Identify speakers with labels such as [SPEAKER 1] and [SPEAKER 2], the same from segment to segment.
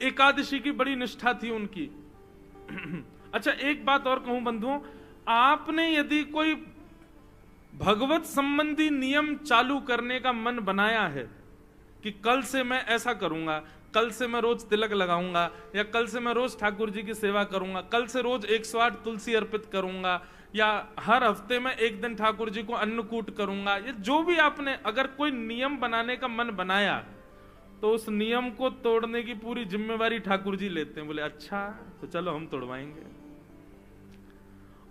[SPEAKER 1] एकादशी की बड़ी निष्ठा थी उनकी। अच्छा, एक बात और कहूं बंधुओं, आपने यदि कोई भगवत संबंधी नियम चालू करने का मन बनाया है कि कल से मैं ऐसा करूंगा, कल से मैं रोज तिलक लगाऊंगा, या कल से मैं रोज ठाकुर जी की सेवा करूंगा, कल से रोज 108 तुलसी अर्पित करूंगा, या हर हफ्ते में एक दिन ठाकुर जी को अन्नकूट करूंगा, ये जो भी आपने अगर कोई नियम बनाने का मन बनाया, तो उस नियम को तोड़ने की पूरी जिम्मेवारी ठाकुर जी लेते हैं। बोले अच्छा, तो चलो हम तोड़वाएंगे,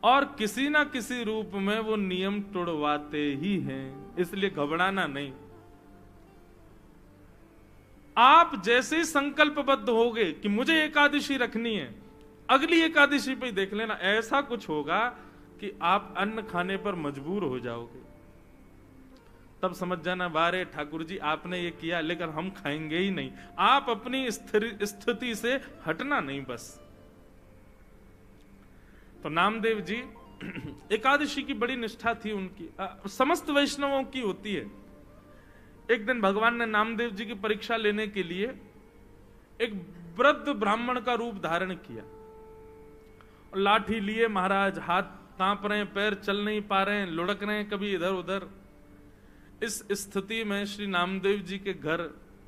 [SPEAKER 1] और किसी ना किसी रूप में वो नियम तोड़वाते ही हैं, इसलिए घबराना नहीं। आप जैसे ही संकल्पबद्ध होगे कि मुझे एकादशी रखनी है, अगली एकादशी पे देख लेना ऐसा कुछ होगा कि आप अन्न खाने पर मजबूर हो जाओगे। तब समझ जाना, बारे ठाकुर जी आपने ये किया लेकिन हम खाएंगे ही नहीं। आप अपनी स्थिति से हटना नहीं बस। तो नामदेव जी एकादशी की बड़ी निष्ठा थी उनकी, समस्त वैष्णवों की होती है। एक दिन भगवान ने नामदेव जी की परीक्षा लेने के लिए एक वृद्ध ब्राह्मण का रूप धारण किया, लाठी लिए महाराज, हाथ कांप रहे हैं, पैर चल नहीं पा रहे हैं, लुढ़क रहे हैं कभी इधर उधर। इस स्थिति में श्री नामदेव जी के घर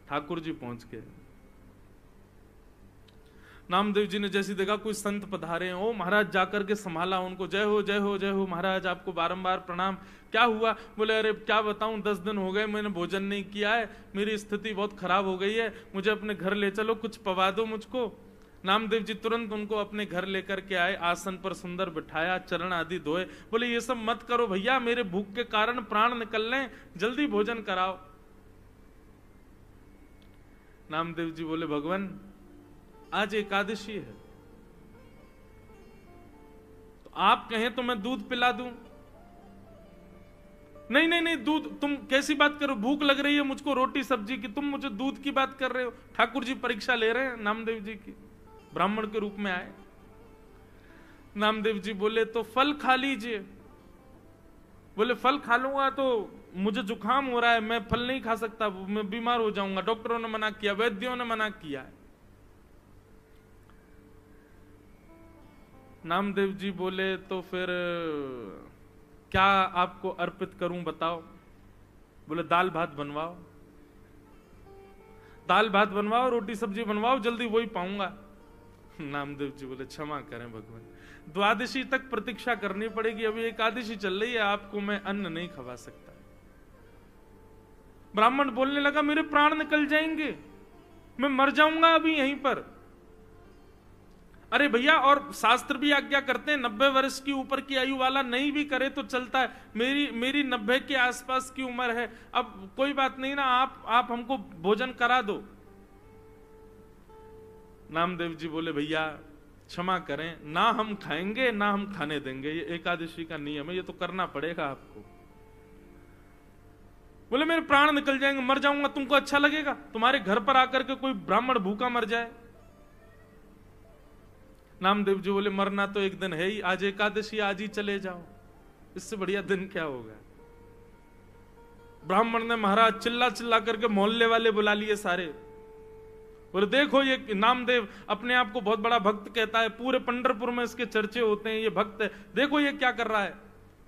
[SPEAKER 1] ठाकुर जी पहुंच गए। नामदेव जी ने जैसी देखा कोई संत पधारे हैं, ओ महाराज जाकर के संभाला उनको, जय हो जय हो जय हो महाराज, आपको बारंबार प्रणाम। क्या हुआ? बोले अरे क्या बताऊं, 10 दिन हो गए मैंने भोजन नहीं किया है, मेरी स्थिति बहुत खराब हो गई है, मुझे अपने घर ले चलो, कुछ पवा दो मुझको। नामदेव जी तुरंत उनको अपने घर लेकर के आए, आसन पर सुंदर बिठाया, चरण आदि धोए। बोले ये सब मत करो भैया, मेरे भूख के कारण प्राण निकल रहे, जल्दी भोजन कराओ। नामदेव जी बोले भगवान आज एकादशी है, तो आप कहें तो मैं दूध पिला दूं। नहीं नहीं नहीं, दूध, तुम कैसी बात करो, भूख लग रही है मुझको रोटी सब्जी की, तुम मुझे दूध की बात कर रहे हो। ठाकुर जी परीक्षा ले रहे हैं नामदेव जी की, ब्राह्मण के रूप में आए। नामदेव जी बोले तो फल खा लीजिए। बोले फल खा लूंगा तो मुझे जुकाम हो रहा है, मैं फल नहीं खा सकता, मैं बीमार हो जाऊंगा, डॉक्टरों ने मना किया, वैद्यों ने मना किया है। नामदेव जी बोले तो फिर क्या आपको अर्पित करूं बताओ? बोले दाल भात बनवाओ, दाल भात बनवाओ, रोटी सब्जी बनवाओ, जल्दी वही पाऊंगा। नामदेव जी बोले क्षमा करें भगवान, द्वादशी तक प्रतीक्षा करनी पड़ेगी, अभी एकादशी चल रही है, आपको मैं अन्न नहीं खवा सकता। ब्राह्मण बोलने लगा मेरे प्राण निकल जाएंगे, मैं मर जाऊंगा अभी यहीं पर। अरे भैया, और शास्त्र भी आज्ञा करते हैं 90 वर्ष की ऊपर की आयु वाला नहीं भी करे तो चलता है, मेरी 90 के आसपास की उम्र है, अब कोई बात नहीं ना, आप हमको भोजन करा दो। नामदेव जी बोले भैया क्षमा करें, ना हम खाएंगे ना हम खाने देंगे, ये एकादशी का नियम है, ये तो करना पड़ेगा आपको। बोले मेरे प्राण निकल जाएंगे, मर जाऊंगा, तुमको अच्छा लगेगा तुम्हारे घर पर आकर के कोई ब्राह्मण भूखा मर जाए? नामदेव जी बोले मरना तो एक दिन है ही, आज एकादशी, आज ही चले जाओ, इससे बढ़िया दिन क्या होगा। ब्राह्मण ने महाराज चिल्ला चिल्ला करके मोहल्ले वाले बुला लिए सारे। बोले देखो ये नामदेव अपने आप को बहुत बड़ा भक्त कहता है, पूरे पंढरपुर में इसके चर्चे होते हैं, ये भक्त है, देखो ये क्या कर रहा है।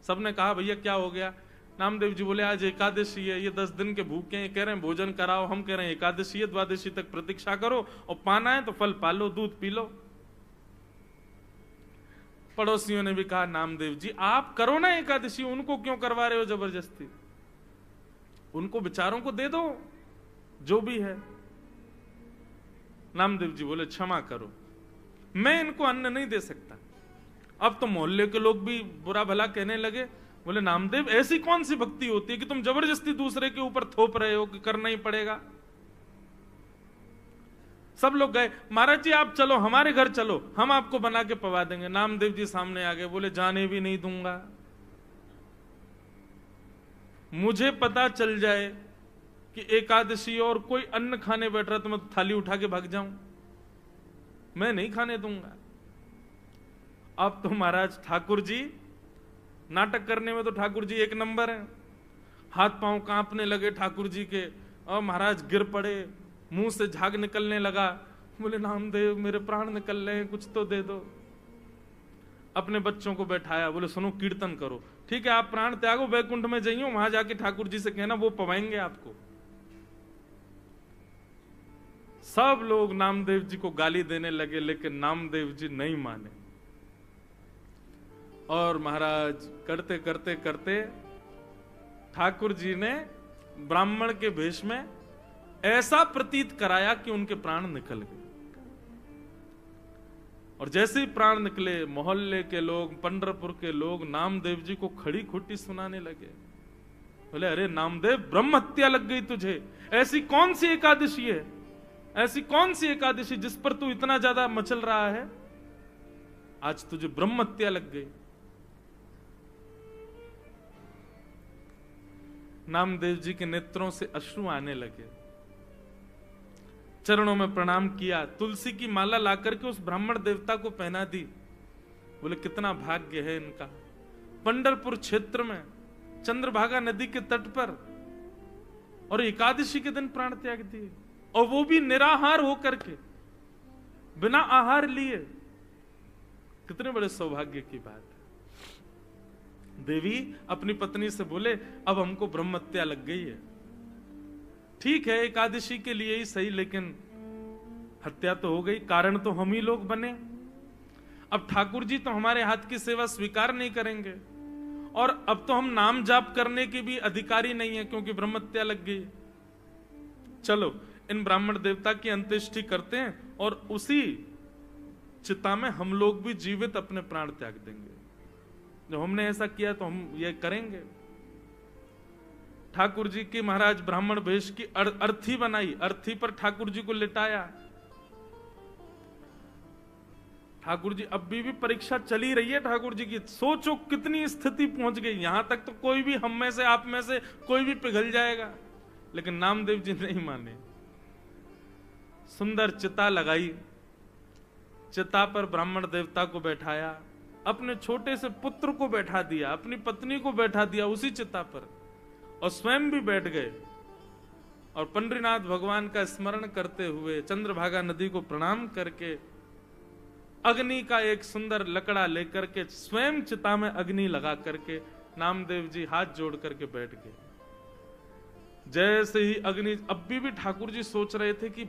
[SPEAKER 1] सबने कहा भैया क्या हो गया? नामदेव जी बोले आज एकादशी है, ये 10 दिन के भूखे हैं, कह रहे हैं भोजन कराओ, हम कह रहे हैं एकादशी है, द्वादशी तक प्रतीक्षा करो, और पाना है तो फल पालो, दूध पी लो। पड़ोसियों ने भी कहा नामदेव जी आप करो ना एकादशी, उनको क्यों करवा रहे हो जबरदस्ती, उनको बेचारों को दे दो जो भी है। नामदेव जी बोले क्षमा करो, मैं इनको अन्न नहीं दे सकता। अब तो मोहल्ले के लोग भी बुरा भला कहने लगे। बोले नामदेव ऐसी कौन सी भक्ति होती है कि तुम जबरदस्ती दूसरे के ऊपर थोप रहे हो कि करना ही पड़ेगा। सब लोग गए, महाराज जी आप चलो हमारे घर चलो, हम आपको बना के पवा देंगे। नामदेव जी सामने आ गए, बोले जाने भी नहीं दूंगा, मुझे पता चल जाए कि एकादशी और कोई अन्न खाने बैठ रहा तो मैं थाली उठा के भाग जाऊं, मैं नहीं खाने दूंगा। अब तो महाराज ठाकुर जी नाटक करने में तो ठाकुर जी एक नंबर है, हाथ पांव कांपने लगे ठाकुर जी के, और महाराज गिर पड़े, मुंह से झाग निकलने लगा, बोले नामदेव मेरे प्राण निकल रहे हैं, कुछ तो दे दो। अपने बच्चों को बैठाया, बोले सुनो कीर्तन करो, ठीक है आप प्राण त्यागो, वैकुंठ में जाइयो, वहां जाके ठाकुर जी से कहना वो पवाएंगे आपको। सब लोग नामदेव जी को गाली देने लगे, लेकिन नामदेव जी नहीं माने। और महाराज करते करते करते ठाकुर जी ने ब्राह्मण के भेष में ऐसा प्रतीत कराया कि उनके प्राण निकल गए। और जैसे ही प्राण निकले, मोहल्ले के लोग, पंढरपुर के लोग नामदेव जी को खड़ी खोटी सुनाने लगे। बोले अरे नामदेव, ब्रह्म हत्या लग गई तुझे, ऐसी कौन सी एकादशी है, ऐसी कौन सी एकादशी जिस पर तू इतना ज्यादा मचल रहा है, आज तुझे ब्रह्म हत्या लग गई। नामदेव जी के नेत्रों से अश्रु आने लगे, चरणों में प्रणाम किया, तुलसी की माला लाकर के उस ब्राह्मण देवता को पहना दी। बोले कितना भाग्य है इनका, पंढरपुर क्षेत्र में चंद्रभागा नदी के तट पर, और एकादशी के दिन प्राण त्याग दिए, और वो भी निराहार होकर के, बिना आहार लिए। कितने बड़े सौभाग्य की बात है। देवी अपनी पत्नी से बोले अब हमको ब्रह्म हत्या लग गई है, ठीक है एकादशी के लिए ही सही, लेकिन हत्या तो हो गई, कारण तो हम ही लोग बने। अब ठाकुर जी तो हमारे हाथ की सेवा स्वीकार नहीं करेंगे, और अब तो हम नाम जाप करने के भी अधिकारी नहीं है, क्योंकि ब्रह्म हत्या लग गई। चलो इन ब्राह्मण देवता की अंत्येष्टि करते हैं, और उसी चिता में हम लोग भी जीवित अपने प्राण त्याग देंगे। जब हमने ऐसा किया तो हम ये करेंगे। ठाकुर जी की महाराज ब्राह्मण वेश की अर्थी बनाई, अर्थी पर ठाकुर जी को लिटाया। ठाकुर जी अब भी परीक्षा चली रही है ठाकुर जी की। सोचो कितनी स्थिति पहुंच गई, यहां तक तो कोई भी हम में से, आप में से कोई भी पिघल जाएगा, लेकिन नामदेव जी नहीं माने। सुंदर चिता लगाई, चिता पर ब्राह्मण देवता को बैठाया, अपने छोटे से पुत्र को बैठा दिया, अपनी पत्नी को बैठा दिया उसी चिता पर, और स्वयं भी बैठ गए। और पंडरीनाथ भगवान का स्मरण करते हुए चंद्रभागा नदी को प्रणाम करके अग्नि का एक सुंदर लकड़ा लेकर के स्वयं चिता में अग्नि लगा करके नामदेव जी हाथ जोड़ करके बैठ गए। जैसे ही अग्नि, अब भी ठाकुर जी सोच रहे थे कि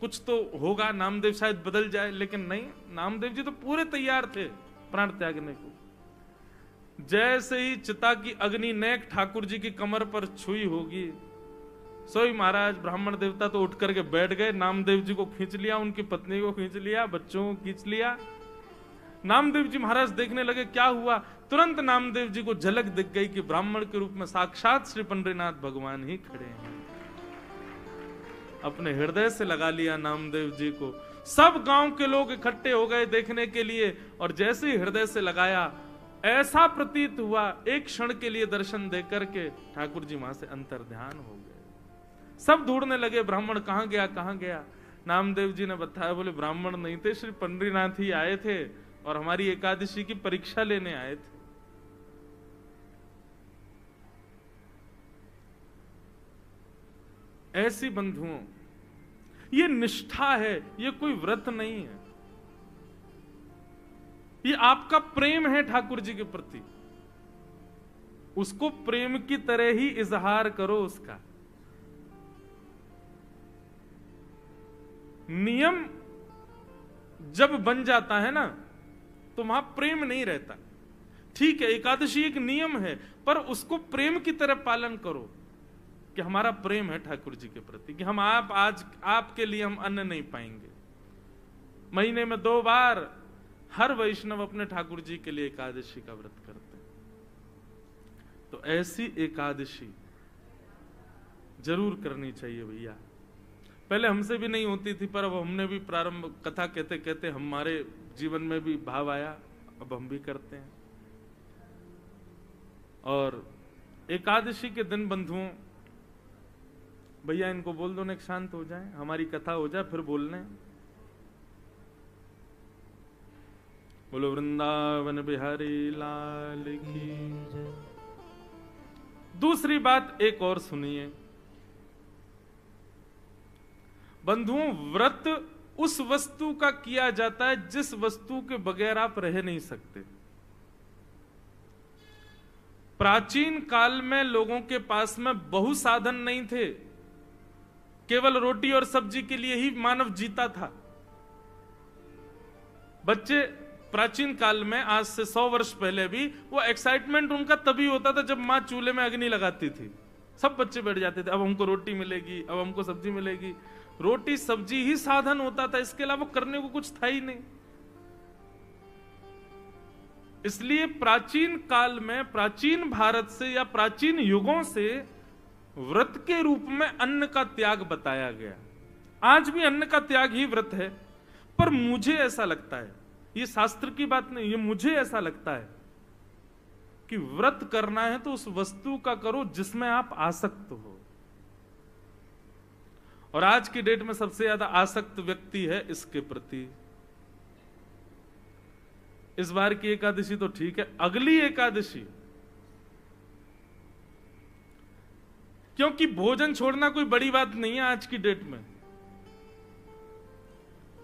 [SPEAKER 1] कुछ तो होगा, नामदेव शायद बदल जाए, लेकिन नहीं, नामदेव जी तो पूरे तैयार थे प्राण त्यागने को। जैसे ही चिता की अग्नि नेक ठाकुर जी की कमर पर छुई होगी, सोई महाराज ब्राह्मण देवता तो उठ करके बैठ गए, नामदेव जी को खींच लिया, उनकी पत्नी को खींच लिया, बच्चों को खींच लिया। नामदेव जी महाराज देखने लगे क्या हुआ, तुरंत नामदेव जी को झलक दिख गई कि ब्राह्मण के रूप में साक्षात श्री पंडरीनाथ भगवान ही खड़े हैं। अपने हृदय से लगा लिया नामदेव जी को। सब गांव के लोग इकट्ठे हो गए देखने के लिए, और जैसे ही हृदय से लगाया, ऐसा प्रतीत हुआ एक क्षण के लिए दर्शन देकर के ठाकुर जी वहां से अंतर्ध्यान हो गए। सब ढूंढने लगे ब्राह्मण कहां गया, कहां गया। नामदेव जी ने बताया, बोले ब्राह्मण नहीं थे, श्री पंडरीनाथ ही आए थे और हमारी एकादशी की परीक्षा लेने आए थे। ऐसी बंधुओं, ये निष्ठा है, ये कोई व्रत नहीं है, ये आपका प्रेम है ठाकुर जी के प्रति। उसको प्रेम की तरह ही इजहार करो उसका। नियम जब बन जाता है ना, तो वहां प्रेम नहीं रहता। ठीक है, एकादशी एक नियम है, पर उसको प्रेम की तरह पालन करो कि हमारा प्रेम है ठाकुर जी के प्रति, कि हम आज आपके लिए हम अन्न नहीं पाएंगे। महीने में 2 बार हर वैष्णव अपने ठाकुर जी के लिए एकादशी का व्रत करते हैं। तो ऐसी एकादशी जरूर करनी चाहिए भैया। पहले हमसे भी नहीं होती थी, पर अब हमने भी प्रारंभ, कथा कहते कहते हमारे जीवन में भी भाव आया, अब हम भी करते हैं। और एकादशी के दिन बंधुओं, भैया इनको बोल दो ना शांत हो जाए, हमारी कथा हो जाए, फिर बोलने। बोलो वृंदावन बिहारी लाल की। दूसरी बात एक और सुनिए बंधुओं, व्रत उस वस्तु का किया जाता है जिस वस्तु के बगैर आप रह नहीं सकते। प्राचीन काल में लोगों के पास में बहु साधन नहीं थे, केवल रोटी और सब्जी के लिए ही मानव जीता था। बच्चे प्राचीन काल में, आज से 100 वर्ष पहले भी, वो एक्साइटमेंट उनका तभी होता था जब मां चूल्हे में अग्नि लगाती थी। सब बच्चे बैठ जाते थे, अब हमको रोटी मिलेगी, अब हमको सब्जी मिलेगी। रोटी सब्जी ही साधन होता था, इसके अलावा करने को कुछ था ही नहीं। इसलिए प्राचीन काल में, प्राचीन भारत से या प्राचीन युगों से व्रत के रूप में अन्न का त्याग बताया गया। आज भी अन्न का त्याग ही व्रत है। पर मुझे ऐसा लगता है, ये शास्त्र की बात नहीं, ये मुझे ऐसा लगता है कि व्रत करना है तो उस वस्तु का करो जिसमें आप आसक्त हो। और आज की डेट में सबसे ज्यादा आसक्त व्यक्ति है इसके प्रति। इस बार की एकादशी तो ठीक है, अगली एकादशी, क्योंकि भोजन छोड़ना कोई बड़ी बात नहीं है आज की डेट में।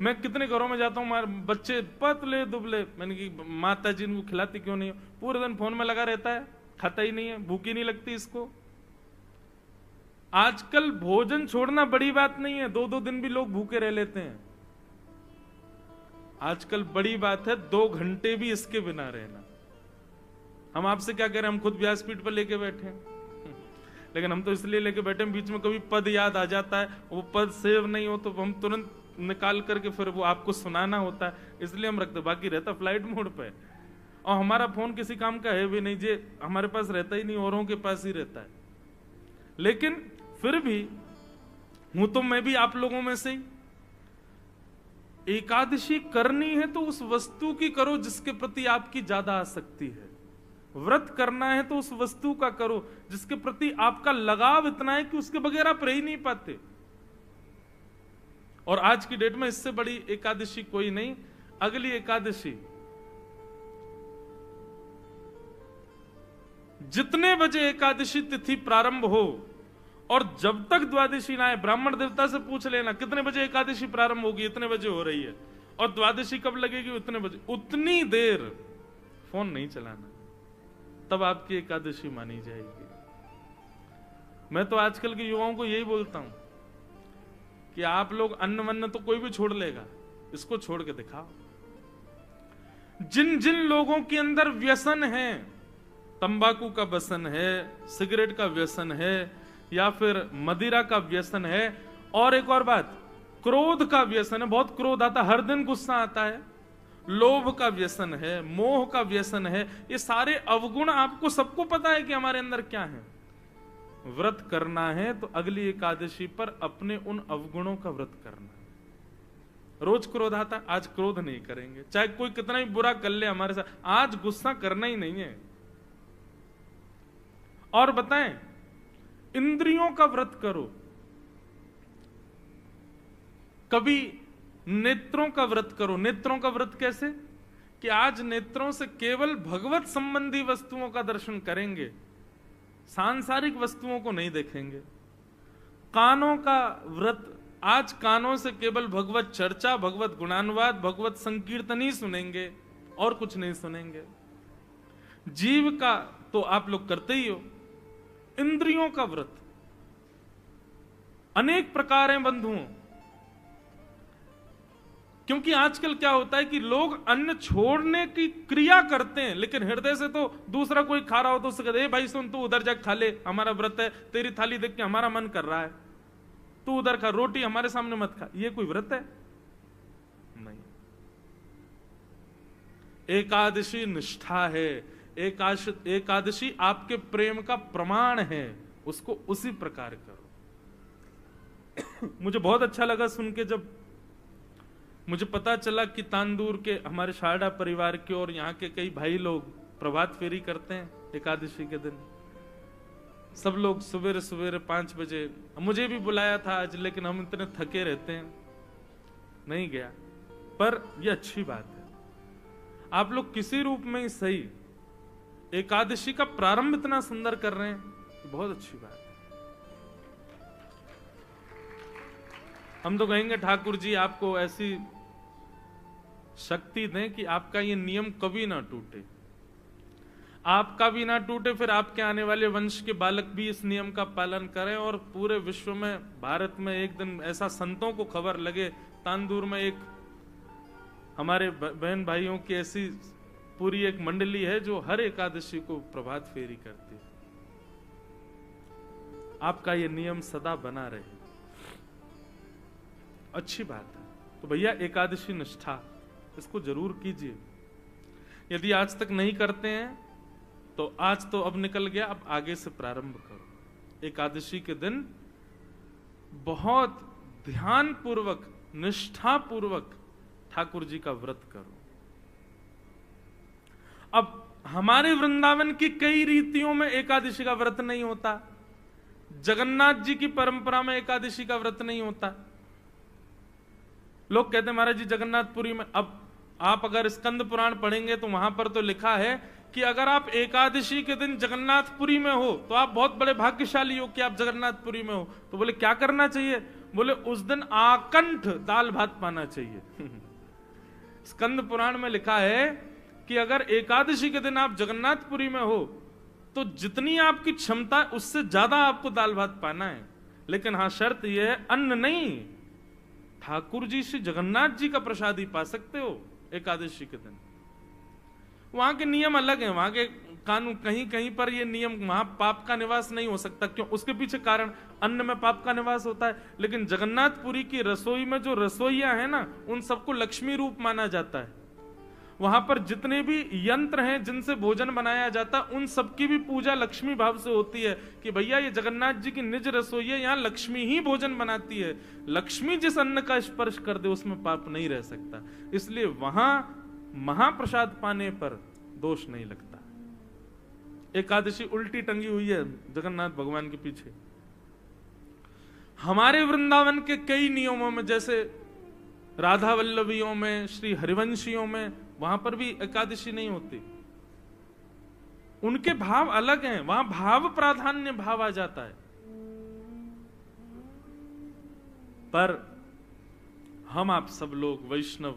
[SPEAKER 1] मैं कितने घरों में जाता हूं, बच्चे पतले दुबले, मैंने कि माता जी इनको खिलाती क्यों नहीं, पूरे दिन फोन में लगा रहता है, खाता ही नहीं है, भूख ही नहीं लगती इसको। आजकल भोजन छोड़ना बड़ी बात नहीं है, 2-2 दिन भी लोग भूखे रह लेते हैं। आजकल बड़ी बात है 2 घंटे भी इसके बिना रहना। हम आपसे क्या कह रहे हैं, हम खुद व्यासपीठ पर लेके बैठे हैं, लेकिन हम तो इसलिए लेके बैठे हैं, बीच में कभी पद याद आ जाता है, वो पद सेव नहीं हो तो हम तुरंत निकाल करके फिर वो आपको सुनाना होता है, इसलिए हम रखते। बाकी रहता फ्लाइट मोड पे, और हमारा फोन किसी काम का है भी नहीं, जे हमारे पास रहता ही नहीं, औरों के पास ही रहता है। लेकिन फिर भी हूं तो मैं भी आप लोगों में से ही। एकादशी करनी है तो उस वस्तु की करो जिसके प्रति आपकी ज्यादा आसक्ति है। व्रत करना है तो उस वस्तु का करो जिसके प्रति आपका लगाव इतना है कि उसके बगैर आप रह ही नहीं पाते। और आज की डेट में इससे बड़ी एकादशी कोई नहीं। अगली एकादशी जितने बजे एकादशी तिथि प्रारंभ हो और जब तक द्वादशी ना आए, ब्राह्मण देवता से पूछ लेना कितने बजे एकादशी प्रारंभ होगी, इतने बजे हो रही है, और द्वादशी कब लगेगी, इतने बजे, उतनी देर फोन नहीं चलाना, तब आपकी एकादशी मानी जाएगी। मैं तो आजकल के युवाओं को यही बोलता हूं कि आप लोग अन्न वन्न तो कोई भी छोड़ लेगा, इसको छोड़ के दिखाओ। जिन जिन लोगों के अंदर व्यसन है, तंबाकू का व्यसन है, सिगरेट का व्यसन है, या फिर मदिरा का व्यसन है, और एक और बात, क्रोध का व्यसन है, बहुत क्रोध आता है, हर दिन गुस्सा आता है, लोभ का व्यसन है, मोह का व्यसन है, ये सारे अवगुण आपको सबको पता है कि हमारे अंदर क्या है। व्रत करना है तो अगली एकादशी पर अपने उन अवगुणों का व्रत करना है। रोज क्रोध आता, आज क्रोध नहीं करेंगे, चाहे कोई कितना ही बुरा कर ले हमारे साथ, आज गुस्सा करना ही नहीं है। और बताएं, इंद्रियों का व्रत करो। कभी नेत्रों का व्रत करो। नेत्रों का व्रत कैसे, कि आज नेत्रों से केवल भगवत संबंधी वस्तुओं का दर्शन करेंगे, सांसारिक वस्तुओं को नहीं देखेंगे। कानों का व्रत, आज कानों से केवल भगवत चर्चा, भगवत गुणानुवाद, भगवत संकीर्तन ही सुनेंगे, और कुछ नहीं सुनेंगे। जीव का तो आप लोग करते ही हो। इंद्रियों का व्रत अनेक प्रकार हैं बंधुओं, क्योंकि आजकल क्या होता है कि लोग अन्न छोड़ने की क्रिया करते हैं, लेकिन हृदय से तो दूसरा कोई खा रहा हो तो उससे कहते हैं, भाई सुन, तू उधर जा खा ले, हमारा व्रत है, तेरी थाली देख के हमारा मन कर रहा है, तू उधर खा, रोटी हमारे सामने मत खा। ये कोई व्रत है? नहीं। एकादशी निष्ठा है, एकादशी आपके प्रेम का प्रमाण है, उसको उसी प्रकार करो। मुझे बहुत अच्छा लगा सुन के, जब मुझे पता चला कि तांदूर के हमारे शारदा परिवार के और यहाँ के कई भाई लोग प्रभात फेरी करते हैं एकादशी के दिन। सब लोग सवेरे सवेरे 5 बजे, मुझे भी बुलाया था आज, लेकिन हम इतने थके रहते हैं, नहीं गया। पर यह अच्छी बात है, आप लोग किसी रूप में ही सही एकादशी का प्रारंभ इतना सुंदर कर रहे हैं, बहुत अच्छी बात है। हम तो कहेंगे ठाकुर जी आपको ऐसी शक्ति दें कि आपका ये नियम कभी ना टूटे, आपका भी ना टूटे, फिर आपके आने वाले वंश के बालक भी इस नियम का पालन करें, और पूरे विश्व में, भारत में एक दिन ऐसा संतों को खबर लगे, तांदूर में एक हमारे बहन भाइयों की ऐसी पूरी एक मंडली है जो हर एकादशी को प्रभात फेरी करती है। आपका ये नियम सदा बना रहे, अच्छी बात है। तो भैया एकादशी निष्ठा इसको जरूर कीजिए। यदि आज तक नहीं करते हैं तो आज तो अब निकल गया, अब आगे से प्रारंभ करो। एकादशी के दिन बहुत ध्यान पूर्वक, निष्ठा पूर्वक ठाकुर जी का व्रत करो। अब हमारे वृंदावन की कई रीतियों में एकादशी का व्रत नहीं होता, जगन्नाथ जी की परंपरा में एकादशी का व्रत नहीं होता। लोग कहते हैं महाराज जी जगन्नाथपुरी में, अब आप अगर स्कंद पुराण पढ़ेंगे तो वहां पर तो लिखा है कि अगर आप एकादशी के दिन जगन्नाथपुरी में हो तो आप बहुत बड़े भाग्यशाली हो कि आप जगन्नाथपुरी में हो। तो बोले क्या करना चाहिए? बोले उस दिन आकंठ दाल भात पाना चाहिए। स्कंद पुराण में लिखा है कि अगर एकादशी के दिन आप जगन्नाथपुरी में हो तो जितनी आपकी क्षमता है उससे ज्यादा आपको दाल भात पाना है। लेकिन हाँ, शर्त यह है अन्न नहीं, ठाकुर जी से जगन्नाथ जी का प्रसाद ही पा सकते हो एकादशी के दिन। वहां के नियम अलग हैं, वहां के कानून, कहीं कहीं पर ये नियम, वहां पाप का निवास नहीं हो सकता। क्यों? उसके पीछे कारण, अन्न में पाप का निवास होता है। लेकिन जगन्नाथपुरी की रसोई में जो रसोइया है ना, उन सबको लक्ष्मी रूप माना जाता है। वहां पर जितने भी यंत्र हैं जिनसे भोजन बनाया जाता है, उन सबकी भी पूजा लक्ष्मी भाव से होती है कि भैया ये जगन्नाथ जी की निज रसोई है, यहाँ लक्ष्मी ही भोजन बनाती है। लक्ष्मी जिस अन्न का स्पर्श कर दे उसमें पाप नहीं रह सकता। इसलिए वहां महाप्रसाद पाने पर दोष नहीं लगता। एकादशी उल्टी टंगी हुई है जगन्नाथ भगवान के पीछे। हमारे वृंदावन के कई नियमों में, जैसे राधा वल्लभियों में, श्री हरिवंशियों में, वहां पर भी एकादशी नहीं होती। उनके भाव अलग हैं, वहां भाव प्राधान्य भाव आ जाता है। पर हम आप सब लोग वैष्णव,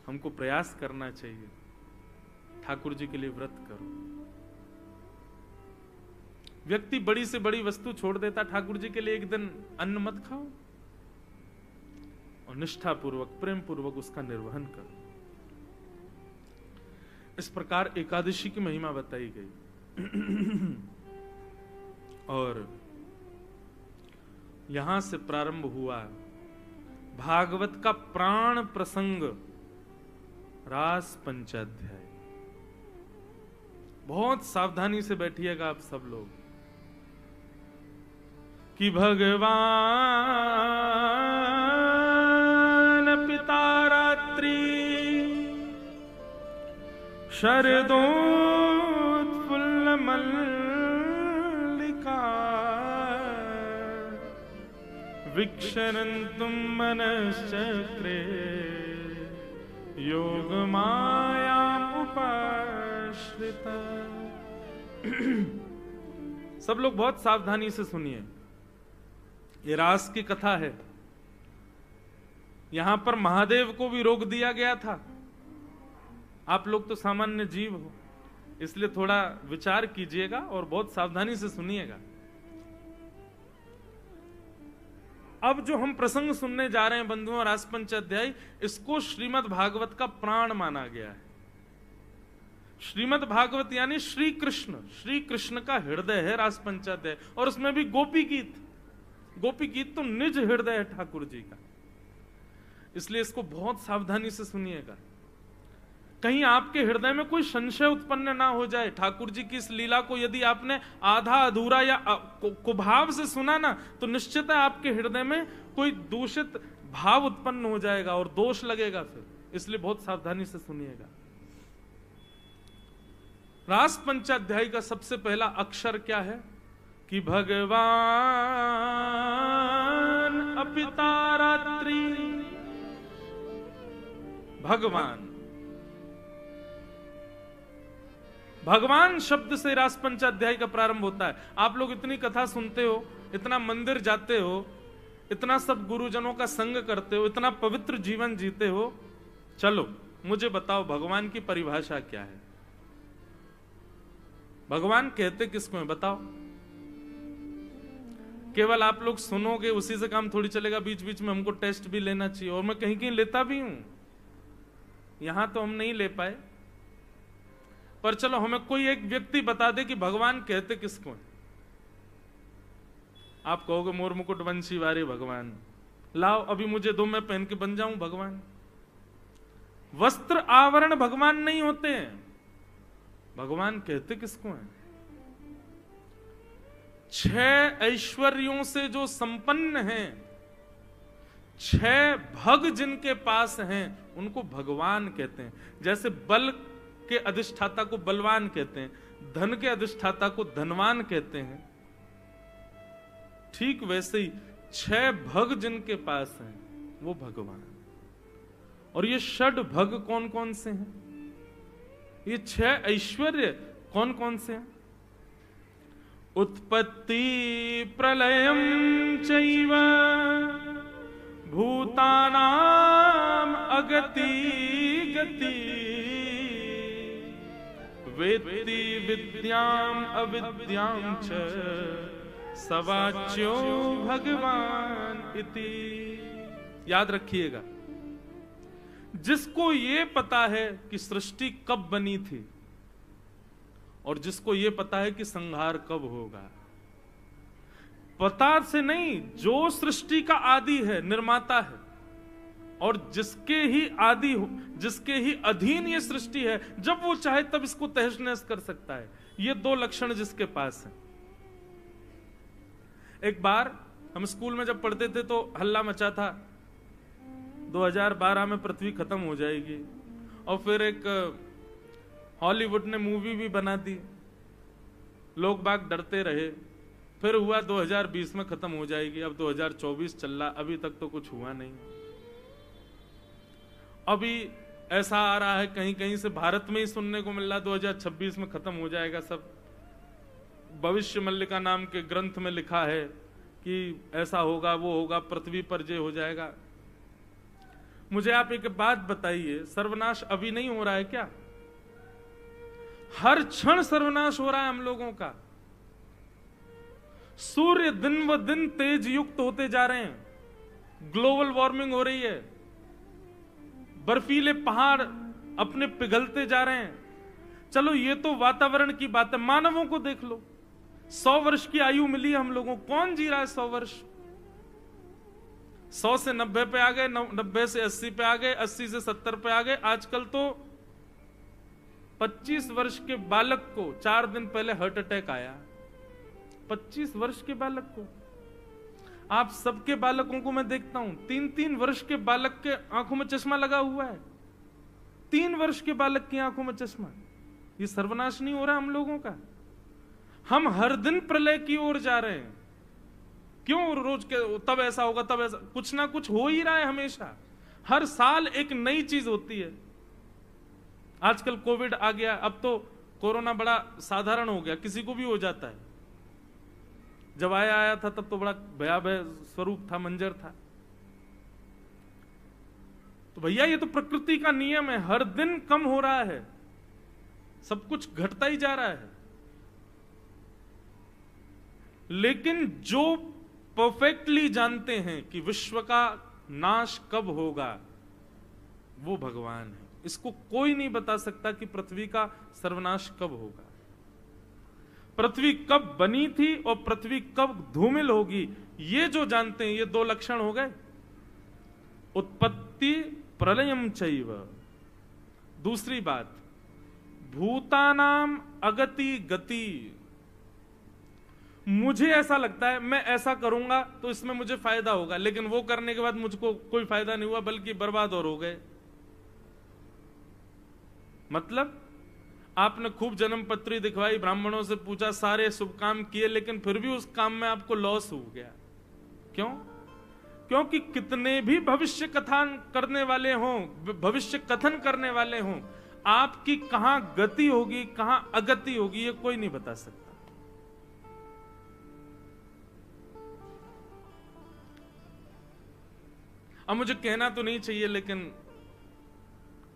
[SPEAKER 1] हमको प्रयास करना चाहिए, ठाकुर जी के लिए व्रत करो। व्यक्ति बड़ी से बड़ी वस्तु छोड़ देता, ठाकुर जी के लिए एक दिन अन्न मत खाओ और निष्ठा पूर्वक, प्रेम पूर्वक उसका निर्वहन करो। इस प्रकार एकादशी की महिमा बताई गई। और यहां से प्रारंभ हुआ भागवत का प्राण प्रसंग, रास पंचाध्याय। बहुत सावधानी से बैठिएगा आप सब लोग कि भगवान पिता रात्रि शरदोत्फुल्ल मल्लिका वीक्षरन्तुं मनश्चक्रे योग माया उपाश्रिता। सब लोग बहुत सावधानी से सुनिए, ये रास की कथा है। यहां पर महादेव को भी रोक दिया गया था। आप लोग तो सामान्य जीव हो, इसलिए थोड़ा विचार कीजिएगा और बहुत सावधानी से सुनिएगा। अब जो हम प्रसंग सुनने जा रहे हैं बंधुओं, रास पंचाध्याय, इसको श्रीमद् भागवत का प्राण माना गया है। श्रीमद् भागवत यानी श्री कृष्ण का हृदय है रास पंचाध्याय। और उसमें भी गोपी गीत, गोपी गीत तो निज हृदय है ठाकुर जी का। इसलिए इसको बहुत सावधानी से सुनिएगा, कहीं आपके हृदय में कोई संशय उत्पन्न ना हो जाए। ठाकुर जी की इस लीला को यदि आपने आधा अधूरा या कुभाव से सुना ना, तो निश्चित है आपके हृदय में कोई दूषित भाव उत्पन्न हो जाएगा और दोष लगेगा फिर। इसलिए बहुत सावधानी से सुनिएगा। रास पंचाध्याय का सबसे पहला अक्षर क्या है कि भगवान अपिता रात्रि। भगवान शब्द से रास पंचाध्याय का प्रारंभ होता है। आप लोग इतनी कथा सुनते हो, इतना मंदिर जाते हो, इतना सब गुरुजनों का संग करते हो, इतना पवित्र जीवन जीते हो, चलो मुझे बताओ भगवान की परिभाषा क्या है? भगवान कहते किसको है बताओ? केवल आप लोग सुनोगे उसी से काम थोड़ी चलेगा, बीच बीच में हमको टेस्ट भी लेना चाहिए, और मैं कहीं कहीं लेता भी हूं, यहां तो हम नहीं ले पाए, पर चलो हमें कोई एक व्यक्ति बता दे कि भगवान कहते किसको है। आप कहोगे मोर मुकुट वंशी वारे भगवान, लाओ अभी मुझे दो, मैं पहन के बन जाऊं भगवान। वस्त्र आवरण भगवान नहीं होते हैं, भगवान कहते किसको हैं? 6 ऐश्वर्यों से जो संपन्न हैं, 6 भग जिनके पास हैं, उनको भगवान कहते हैं। जैसे बल के अधिष्ठाता को बलवान कहते हैं, धन के अधिष्ठाता को धनवान कहते हैं, ठीक वैसे ही 6 भग जिनके पास हैं वो भगवान। और ये षड भग कौन कौन से हैं? ये 6 ऐश्वर्य कौन कौन से हैं? उत्पत्ति प्रलयम चैव भूतानाम अगति गति वेत्ति विद्याम अविद्याम च सवाच्यो भगवान इति। याद रखिएगा, जिसको ये पता है कि सृष्टि कब बनी थी और जिसको ये पता है कि संहार कब होगा, पता से नहीं, जो सृष्टि का आदि है, निर्माता है, और जिसके ही आदि हो, जिसके ही अधीन ये सृष्टि है, जब वो चाहे तब इसको तहस नहस कर सकता है। ये 2 लक्षण जिसके पास है। एक बार हम स्कूल में जब पढ़ते थे तो हल्ला मचा था 2012 में पृथ्वी खत्म हो जाएगी, और फिर एक हॉलीवुड ने मूवी भी बना दी, लोग बाग डरते रहे, फिर हुआ 2020 में खत्म हो जाएगी, अब 2024 चल रहा, अभी तक तो कुछ हुआ नहीं। अभी ऐसा आ रहा है कहीं कहीं से, भारत में ही सुनने को मिल रहा 2026 में खत्म हो जाएगा सब। भविष्य मल्लिका नाम के ग्रंथ में लिखा है कि ऐसा होगा, वो होगा, पृथ्वी पर जय हो जाएगा। मुझे आप एक बात बताइए, सर्वनाश अभी नहीं हो रहा है क्या? हर क्षण सर्वनाश हो रहा है हम लोगों का। सूर्य दिन व दिन तेज युक्त होते जा रहे हैं, ग्लोबल वार्मिंग हो रही है, बर्फीले पहाड़ अपने पिघलते जा रहे हैं। चलो ये तो वातावरण की बात है, मानवों को देख लो, 100 वर्ष की आयु मिली है हम लोगों को, कौन जी रहा है 100 वर्ष? 100 से 90 पे आ गए, 90 से 80 पे आ गए, 80 से 70 पे आ गए। आजकल तो 25 वर्ष के बालक को 4 दिन पहले हार्ट अटैक आया। 25 वर्ष के बालक को, आप सबके बालकों को मैं देखता हूं, 3-3 वर्ष के बालक के आंखों में चश्मा लगा हुआ है, 3 वर्ष के बालक की आंखों में चश्मा। ये सर्वनाश नहीं हो रहा हम लोगों का? हम हर दिन प्रलय की ओर जा रहे हैं। क्यों? रोज के तब ऐसा होगा, तब ऐसा, कुछ ना कुछ हो ही रहा है हमेशा। हर साल एक नई चीज होती है। आजकल कोविड आ गया, अब तो कोरोना बड़ा साधारण हो गया, किसी को भी हो जाता है। जब आया था तब तो बड़ा भयावह स्वरूप था, मंजर था। तो भैया ये तो प्रकृति का नियम है, हर दिन कम हो रहा है, सब कुछ घटता ही जा रहा है। लेकिन जो परफेक्टली जानते हैं कि विश्व का नाश कब होगा, वो भगवान है। इसको कोई नहीं बता सकता कि पृथ्वी का सर्वनाश कब होगा, पृथ्वी कब बनी थी और पृथ्वी कब धूमिल होगी, ये जो जानते हैं। ये 2 लक्षण हो गए, उत्पत्ति प्रलयम चैव। दूसरी बात, भूतानाम अगति गति। मुझे ऐसा लगता है मैं ऐसा करूंगा तो इसमें मुझे फायदा होगा, लेकिन वो करने के बाद मुझको कोई फायदा नहीं हुआ, बल्कि बर्बाद और हो गए। मतलब आपने खूब जन्म पत्री दिखवाई, ब्राह्मणों से पूछा, सारे शुभ काम किए, लेकिन फिर भी उस काम में आपको लॉस हो गया। क्यों? क्योंकि कितने भी भविष्य कथन करने वाले हों, भविष्य कथन करने वाले हों, आपकी कहां गति होगी, कहां अगति होगी, ये कोई नहीं बता सकता। अब मुझे कहना तो नहीं चाहिए लेकिन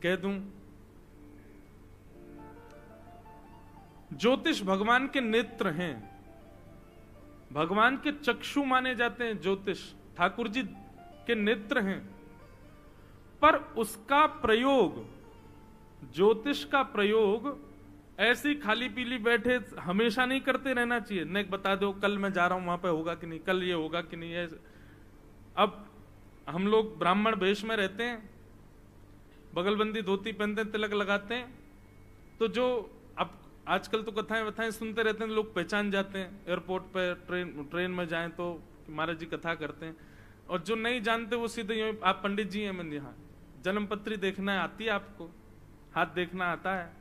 [SPEAKER 1] कह दूं, ज्योतिष भगवान के नेत्र हैं, भगवान के चक्षु माने जाते हैं ज्योतिष, ठाकुर जी के नेत्र हैं। पर उसका प्रयोग, ज्योतिष का प्रयोग ऐसी खाली पीली बैठे हमेशा नहीं करते रहना चाहिए। न बता दो कल मैं जा रहा हूं वहां पे होगा कि नहीं, कल ये होगा कि नहीं। अब हम लोग ब्राह्मण वेश में रहते हैं, बगलबंदी धोती पहनते हैं, तिलक लगाते हैं, तो जो अब आजकल तो कथाएं वथाएं सुनते रहते हैं, लोग पहचान जाते हैं। एयरपोर्ट पे ट्रेन में जाएं तो महाराज जी कथा करते हैं, और जो नहीं जानते वो सीधे आप पंडित जी हैं, मैंने यहाँ जन्म पत्री देखना आती है आपको, हाथ देखना आता है।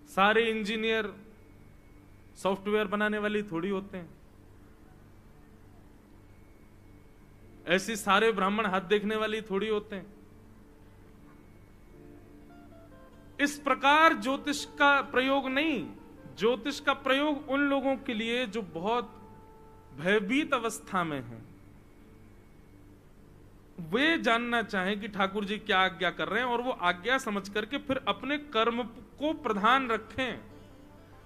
[SPEAKER 1] सारे इंजीनियर सॉफ्टवेयर बनाने वाली थोड़ी होते हैं, ऐसी सारे ब्राह्मण हाथ देखने वाली थोड़ी होते हैं। इस प्रकार ज्योतिष का प्रयोग नहीं, ज्योतिष का प्रयोग उन लोगों के लिए जो बहुत भयभीत अवस्था में हैं, वे जानना चाहें कि ठाकुर जी क्या आज्ञा कर रहे हैं, और वो आज्ञा समझ करके फिर अपने कर्म को प्रधान रखें।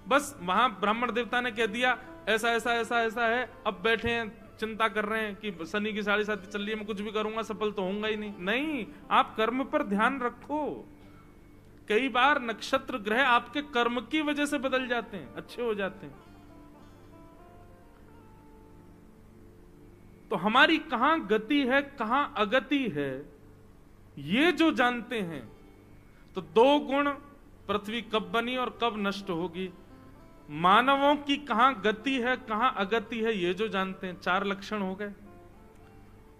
[SPEAKER 1] बस वहां ब्राह्मण देवता ने कह दिया ऐसा ऐसा ऐसा ऐसा है, अब बैठे हैं चिंता कर रहे हैं कि शनि की 7.5 चल रही है, मैं कुछ भी करूंगा सफल तो होऊंगा ही नहीं। नहीं, आप कर्म पर ध्यान रखो। कई बार नक्षत्र ग्रह आपके कर्म की वजह से बदल जाते हैं, अच्छे हो जाते हैं। तो हमारी कहां गति है, कहां अगति है, ये जो जानते हैं, तो 2 गुण, पृथ्वी कब बनी और कब नष्ट होगी, मानवों की कहां गति है कहां अगति है, ये जो जानते हैं, 4 लक्षण हो गए।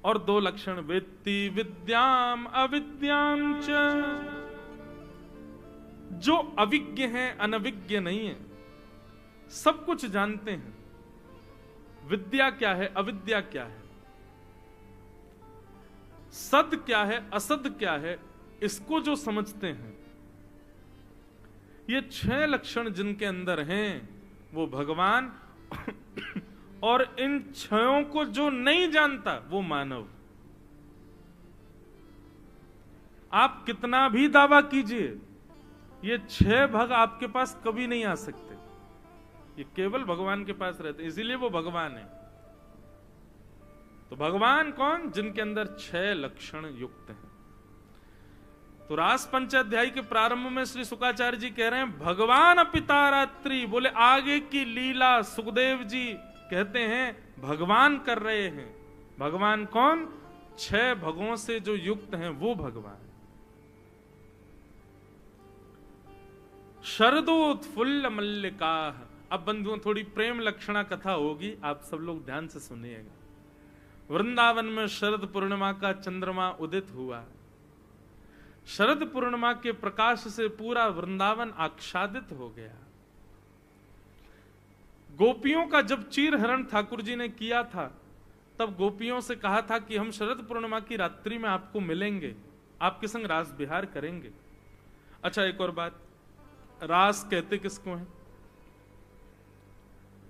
[SPEAKER 1] और 2 लक्षण, वेत्ति विद्याम अविद्याम च, जो अविज्ञ हैं, अनविज्ञ नहीं है, सब कुछ जानते हैं। विद्या क्या है, अविद्या क्या है, सद क्या है, असद क्या है, इसको जो समझते हैं, ये 6 लक्षण जिनके अंदर हैं वो भगवान, और इन 6 को जो नहीं जानता वो मानव। आप कितना भी दावा कीजिए, ये 6 भग आपके पास कभी नहीं आ सकते, ये केवल भगवान के पास रहते, इसीलिए वो भगवान है। तो भगवान कौन, जिनके अंदर 6 लक्षण युक्त हैं। तो रास पंचाध्यायी के प्रारंभ में श्री शुकाचार्य जी कह रहे हैं भगवान पिता रात्रि, बोले आगे की लीला सुखदेव जी कहते हैं भगवान कर रहे हैं। भगवान कौन, 6 भगों से जो युक्त हैं वो भगवान। शरदोत्फुल्ल मल्लिका। अब बंधुओं थोड़ी प्रेम लक्षणा कथा होगी, आप सब लोग ध्यान से सुनिएगा। वृंदावन में शरद पूर्णिमा का चंद्रमा उदित हुआ। शरद पूर्णिमा के प्रकाश से पूरा वृंदावन आच्छादित हो गया। गोपियों का जब चीर हरण ठाकुर जी ने किया था, तब गोपियों से कहा था कि हम शरद पूर्णिमा की रात्रि में आपको मिलेंगे, आपके संग रास विहार करेंगे। अच्छा, एक और बात, रास कहते किसको है?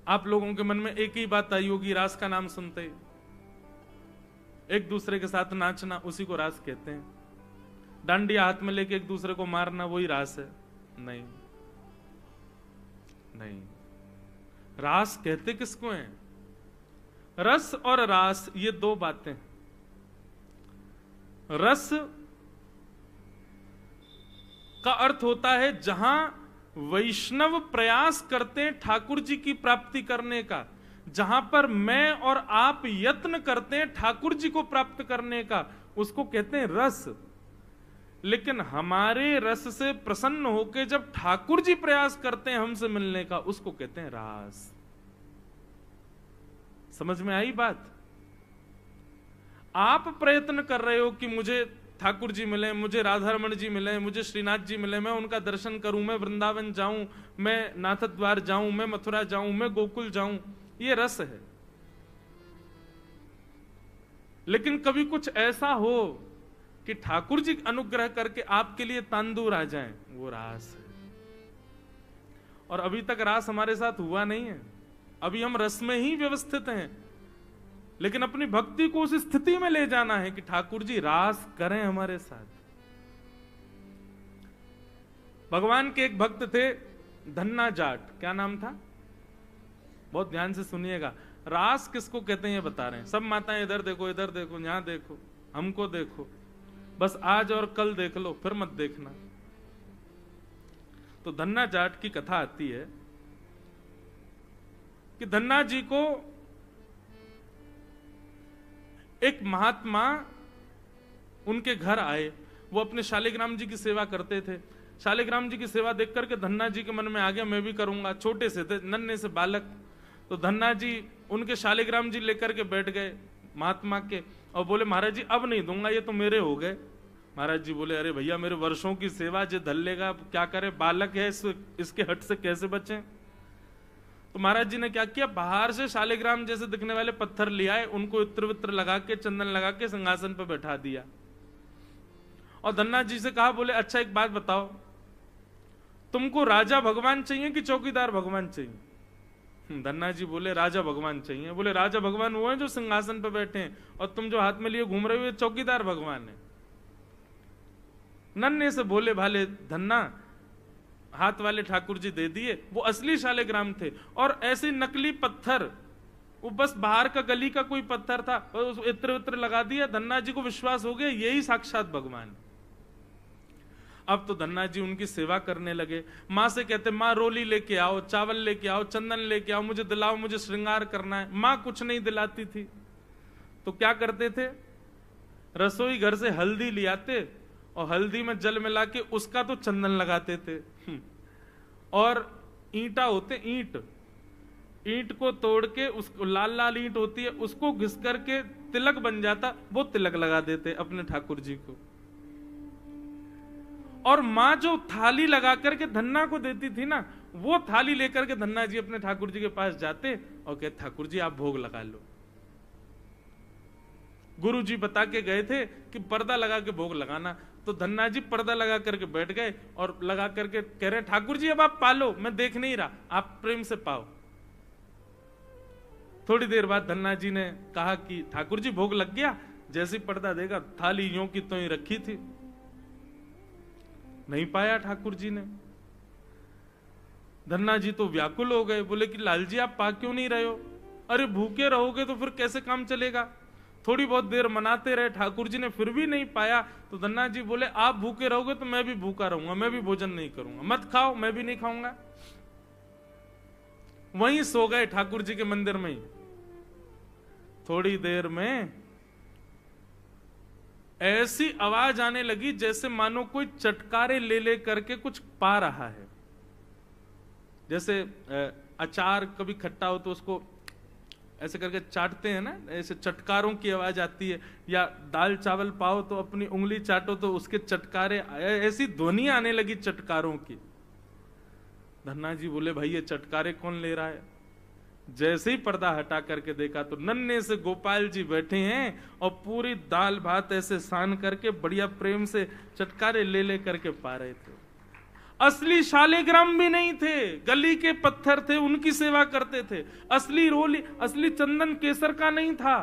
[SPEAKER 1] आप लोगों के मन में एक ही बात आई होगी, रास का नाम सुनते ही एक दूसरे के साथ नाचना, उसी को रास कहते हैं। डांडिया हाथ में लेके एक दूसरे को मारना, वही रास है? नहीं नहीं, रास कहते किसको है? रस और रास ये 2 बातें। रस का अर्थ होता है जहां वैष्णव प्रयास करते हैं ठाकुर जी की प्राप्ति करने का, जहां पर मैं और आप यत्न करते हैं ठाकुर जी को प्राप्त करने का, उसको कहते हैं रस। लेकिन हमारे रस से प्रसन्न होकर जब ठाकुर जी प्रयास करते हैं हमसे मिलने का, उसको कहते हैं रास। समझ में आई बात? आप प्रयत्न कर रहे हो कि मुझे ठाकुर जी मिले, मुझे राधारमण जी मिले, मुझे श्रीनाथ जी मिले, मैं उनका दर्शन करूं, मैं वृंदावन जाऊं, मैं नाथ द्वार जाऊं, मैं मथुरा जाऊं, मैं गोकुल जाऊं, ये रस है। लेकिन कभी कुछ ऐसा हो कि ठाकुर जी अनुग्रह करके आपके लिए तांदूर आ जाएं, वो रास है। और अभी तक रास हमारे साथ हुआ नहीं है, अभी हम रस में ही व्यवस्थित हैं। लेकिन अपनी भक्ति को उस स्थिति में ले जाना है कि ठाकुर जी रास करें हमारे साथ। भगवान के एक भक्त थे धन्ना जाट, क्या नाम था, बहुत ध्यान से सुनिएगा। रास किसको कहते हैं ये बता रहे हैं। सब माताएं इधर देखो, इधर देखो, यहां देखो, हमको देखो, बस आज और कल देख लो, फिर मत देखना। तो धन्ना जाट की कथा आती है कि धन्ना जी को एक महात्मा उनके घर आए। वो अपने शालिग्राम जी की सेवा करते थे। शालिग्राम जी की सेवा देख करके धन्ना जी के मन में आ गया मैं भी करूंगा। छोटे से थे, नन्हे से बालक। तो धन्ना जी उनके शालिग्राम जी लेकर के बैठ गए महात्मा के और बोले महाराज जी अब नहीं दूंगा, ये तो मेरे हो गए। महाराज जी बोले अरे भैया मेरे वर्षों की सेवा जो धल लेगा, क्या करे, बालक है, इसके हट से कैसे बचें। तो महाराज जी ने क्या किया, बाहर से शालिग्राम जैसे दिखने वाले पत्थर ले आए, उनको इत्र वित्र लगा के, चंदन लगा के सिंहासन पर बैठा दिया। और धन्ना जी से कहा, बोले अच्छा एक बात बताओ, तुमको राजा भगवान चाहिए कि चौकीदार भगवान चाहिए। धन्ना जी बोले राजा भगवान चाहिए। बोले राजा भगवान वो है जो सिंहासन पर बैठे हैं, और तुम जो हाथ में लिए घूम रहे हो ये चौकीदार भगवान है। नन्हे से भोले भाले धन्ना हाथ वाले ठाकुर जी दे दिए। वो असली शालिग्राम थे और ऐसे नकली पत्थर, वो बस बाहर का गली का कोई पत्थर था, और इत्र वित्र लगा दिया। धन्ना जी को विश्वास हो गया यही साक्षात भगवान। अब तो धन्ना जी उनकी सेवा करने लगे। माँ से कहते माँ रोली लेके आओ, चावल लेके आओ, चंदन लेके आओ, मुझे दिलाओ, मुझे श्रृंगार करना है। माँ कुछ नहीं दिलाती थी। तो क्या करते थे, रसोई घर से हल्दी ले आते और हल्दी में जल मिला के उसका तो चंदन लगाते थे। और ईंटा होते, ईंट को तोड़ के, उसको लाल लाल ईंट होती है, उसको घिस करके तिलक बन जाता, वो तिलक लगा देते अपने ठाकुर जी को। और माँ जो थाली लगा करके धन्ना को देती थी ना, वो थाली लेकर के धन्ना जी अपने ठाकुर जी के पास जाते और कहते ठाकुर जी आप भोग लगा लो। गुरु जी बता के गए थे कि पर्दा लगा के भोग लगाना। तो धन्ना जी पर्दा लगा करके बैठ गए और लगा करके कह रहे ठाकुर जी अब आप पालो, मैं देख नहीं रहा, आप प्रेम से पाओ। थोड़ी देर बाद धन्ना जी ने कहा कि ठाकुर जी भोग लग गया। जैसे पर्दा देगा, थाली यूं की तो ही रखी थी, नहीं पाया ठाकुर जी ने। धन्ना जी तो व्याकुल हो गए, बोले कि लाल जी आप पा क्यों नहीं रहे हो। अरे भूखे रहोगे तो फिर कैसे काम चलेगा। थोड़ी बहुत देर मनाते रहे, ठाकुर जी ने फिर भी नहीं पाया। तो धन्ना जी बोले आप भूखे रहोगे तो मैं भी भूखा रहूंगा, मैं भी भोजन नहीं करूंगा, मत खाओ, मैं भी नहीं खाऊंगा। वहीं सो गए ठाकुर जी के मंदिर में ही। थोड़ी देर में ऐसी आवाज आने लगी जैसे मानो कोई चटकारे ले ले करके कुछ पा रहा है। जैसे अचार कभी खट्टा हो तो उसको ऐसे करके चाटते हैं ना, ऐसे चटकारों की आवाज आती है। या दाल चावल पाओ तो अपनी उंगली चाटो तो उसके चटकारे, ऐसी ध्वनि आने लगी चटकारों की। धन्ना जी बोले भाई ये चटकारे कौन ले रहा है। जैसे ही पर्दा हटा करके देखा तो नन्हे से गोपाल जी बैठे हैं और पूरी दाल भात ऐसे सान करके बढ़िया प्रेम से चटकारे ले ले करके पा रहे थे। असली शालिग्राम भी नहीं थे, गली के पत्थर थे, उनकी सेवा करते थे। असली रोली, असली चंदन केसर का नहीं था,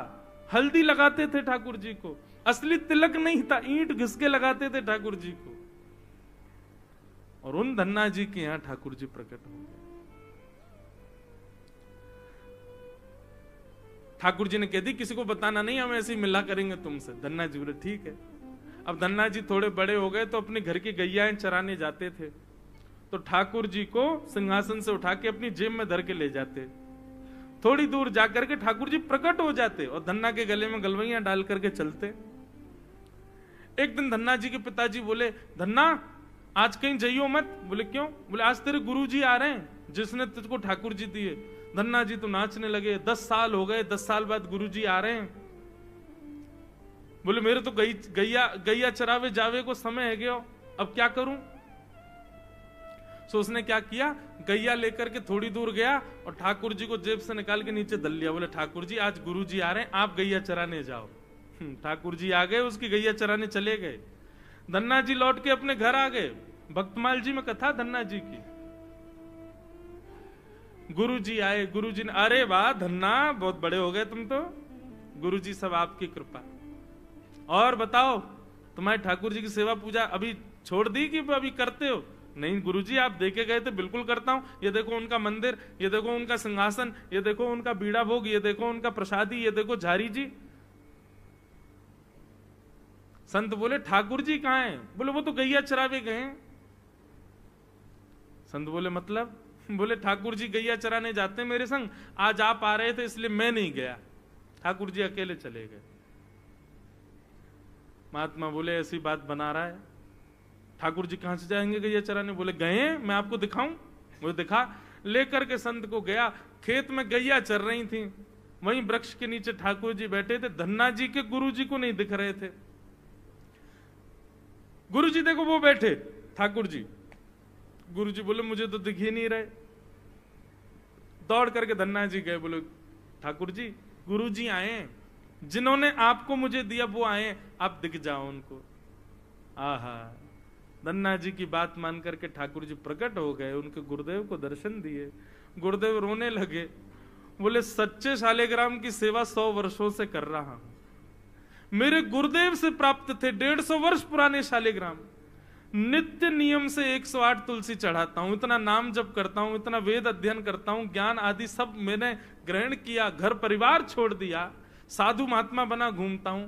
[SPEAKER 1] हल्दी लगाते थे ठाकुर जी को। असली तिलक नहीं था, ईंट घिस के लगाते थे ठाकुर जी को। और उन धन्ना जी के यहां ठाकुर जी प्रकट हो गए। ठाकुर जी ने कह दी किसी को बताना नहीं, हम ऐसे ही मिला करेंगे तुमसे। धन्ना जी बोले ठीक है। अब धन्ना जी थोड़े बड़े हो गए तो अपने घर की गैयाएं चराने जाते थे। तो ठाकुर जी को सिंहासन से उठा के अपनी जेब में धर के ले जाते। थोड़ी दूर जाकर के ठाकुर जी प्रकट हो जाते और धन्ना के गले में गलवैयां डाल करके चलते। एक दिन धन्ना जी के पिताजी बोले धन्ना आज कहीं जाइयो मत। बोले क्यों। बोले आज तेरे गुरु जी आ रहे हैं जिसने तुझको ठाकुर जी दिए। धन्ना जी तो नाचने लगे। 10 साल हो गए, 10 साल बाद गुरु जी आ रहे हैं। बोले मेरे तो गैया चरावे जावे को समय है गया, अब क्या करूं। सो उसने क्या किया, गैया लेकर के थोड़ी दूर गया और ठाकुर जी को जेब से निकाल के नीचे दल लिया। बोले ठाकुर जी आज गुरु जी आ रहे हैं, आप गैया चराने जाओ। ठाकुर जी आ गए, उसकी गैया चराने चले गए। धन्ना जी लौट के अपने घर आ गए। भक्तमाल जी में कथा धन्ना जी की। गुरु जी आए, गुरु जी ने अरे वाह धन्ना बहुत बड़े हो गए तुम तो, गुरुजी सब आपकी कृपा। और बताओ तुम्हारे ठाकुर जी की सेवा पूजा अभी छोड़ दी कि अभी करते हो? नहीं गुरुजी आप देके गए थे, बिल्कुल करता हूं। ये देखो उनका मंदिर, ये देखो उनका सिंहासन, ये देखो उनका बीड़ा भोग, ये देखो उनका प्रसादी, ये देखो झारी जी। संत बोले ठाकुर जी कहां हैं? बोले वो तो गैया चरावे गए हैं। संत बोले मतलब? बोले ठाकुर जी गैया चराने जाते हैं मेरे संग, आज आप आ रहे थे इसलिए मैं नहीं गया, ठाकुर जी अकेले चले गए। महात्मा बोले ऐसी बात बना रहा है, ठाकुर जी कहां से जाएंगे गैया चराने? बोले गए हैं, मैं आपको दिखाऊं? वो दिखा। लेकर के संत को गया, खेत में गैया चर रही थी, वहीं वृक्ष के नीचे ठाकुर जी बैठे थे। धन्ना जी के गुरु जी को नहीं दिख रहे थे। गुरु जी देखो वो बैठे ठाकुर जी। गुरु जी बोले मुझे तो दिख ही नहीं रहे। दौड़ करके धन्ना जी गए, बोले ठाकुर जी गुरु जी आए, जिन्होंने आपको मुझे दिया वो आए, आप दिख जाओ उनको। आहा, धन्ना जी की बात मान करके ठाकुर जी प्रकट हो गए, उनके गुरुदेव को दर्शन दिए। गुरुदेव रोने लगे, बोले सच्चे शालिग्राम की सेवा 100 वर्षों से कर रहा हूं, मेरे गुरुदेव से प्राप्त थे 150 वर्ष पुराने शालिग्राम। नित्य नियम से 108 तुलसी चढ़ाता हूं, इतना नाम जप करता हूं, इतना वेद अध्ययन करता हूं, ज्ञान आदि सब मैंने ग्रहण किया, घर परिवार छोड़ दिया, साधु महात्मा बना घूमता हूं,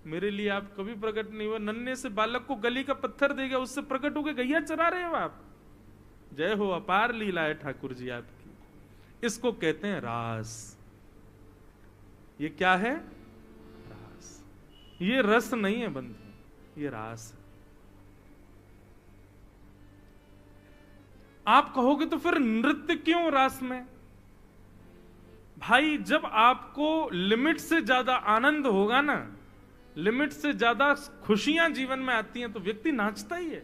[SPEAKER 1] मेरे लिए आप कभी प्रकट नहीं हुए। नन्हे से बालक को गली का पत्थर दे गया, उससे प्रकट हो गए, गैया चरा रहे हो आप। जय हो, अपार लीला है ठाकुर जी आपकी। इसको कहते हैं रास। ये क्या है? रास। ये रस नहीं है बंधु, ये रास है। आप कहोगे तो फिर नृत्य क्यों रास में? भाई जब आपको लिमिट से ज्यादा आनंद होगा ना, लिमिट से ज्यादा खुशियां जीवन में आती हैं, तो व्यक्ति नाचता ही है।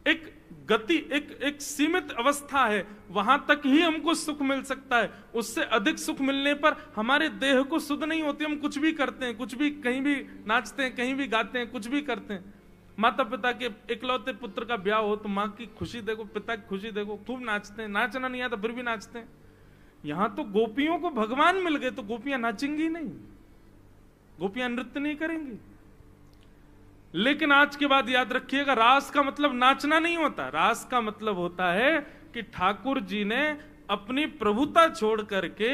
[SPEAKER 1] एक गति, एक सीमित अवस्था है, वहां तक ही हमको सुख मिल सकता है। उससे अधिक सुख मिलने पर हमारे देह को सुध नहीं होती, हम कुछ भी करते हैं, कुछ भी कहीं भी नाचते हैं, कहीं भी गाते हैं, कुछ भी करते हैं। माता पिता के इकलौते पुत्र का ब्याह हो तो माँ की खुशी देखो, पिता की खुशी देखो, खूब नाचते हैं। नाचना नहीं आता फिर भी नाचते हैं। यहां तो गोपियों को भगवान मिल गए तो गोपियां नाचेंगी नहीं, गोपियां नृत्य नहीं करेंगी। लेकिन आज के बाद याद रखिएगा, रास का मतलब नाचना नहीं होता। रास का मतलब होता है कि ठाकुर जी ने अपनी प्रभुता छोड़ करके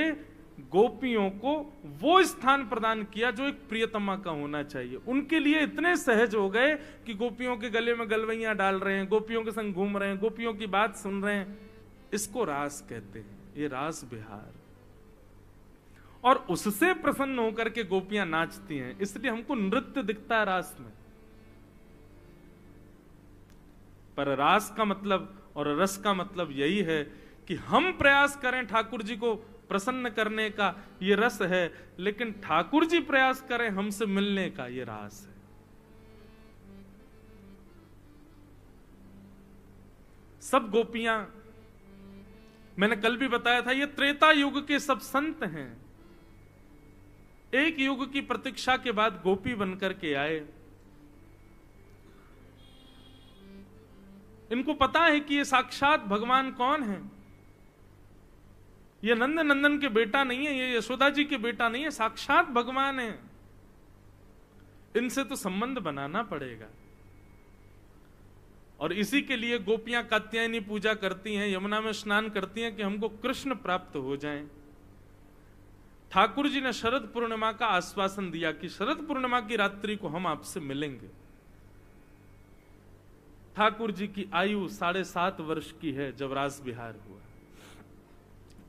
[SPEAKER 1] गोपियों को वो स्थान प्रदान किया जो एक प्रियतमा का होना चाहिए। उनके लिए इतने सहज हो गए कि गोपियों के गले में गलवैयां डाल रहे हैं, गोपियों के संग घूम रहे हैं, गोपियों की बात सुन रहे हैं। इसको रास कहते हैं, ये रास विहार। और उससे प्रसन्न होकर के गोपियां नाचती हैं, इसलिए हमको नृत्य दिखता है रास में। पर रास का मतलब और रस का मतलब यही है कि हम प्रयास करें ठाकुर जी को प्रसन्न करने का, ये रस है। लेकिन ठाकुर जी प्रयास करें हमसे मिलने का, ये रास है। सब गोपियां, मैंने कल भी बताया था, ये त्रेता युग के सब संत हैं। एक युग की प्रतीक्षा के बाद गोपी बनकर के आए। इनको पता है कि ये साक्षात भगवान कौन है। ये नंद नंदन के बेटा नहीं है, ये यशोदा जी के बेटा नहीं है, साक्षात भगवान है। इनसे तो संबंध बनाना पड़ेगा। और इसी के लिए गोपियां कात्यायनी पूजा करती हैं, यमुना में स्नान करती हैं कि हमको कृष्ण प्राप्त हो जाएं। ठाकुर जी ने शरद पूर्णिमा का आश्वासन दिया कि शरद पूर्णिमा की रात्रि को हम आपसे मिलेंगे। ठाकुर जी की आयु 7.5 वर्ष की है जब रास विहार हुआ।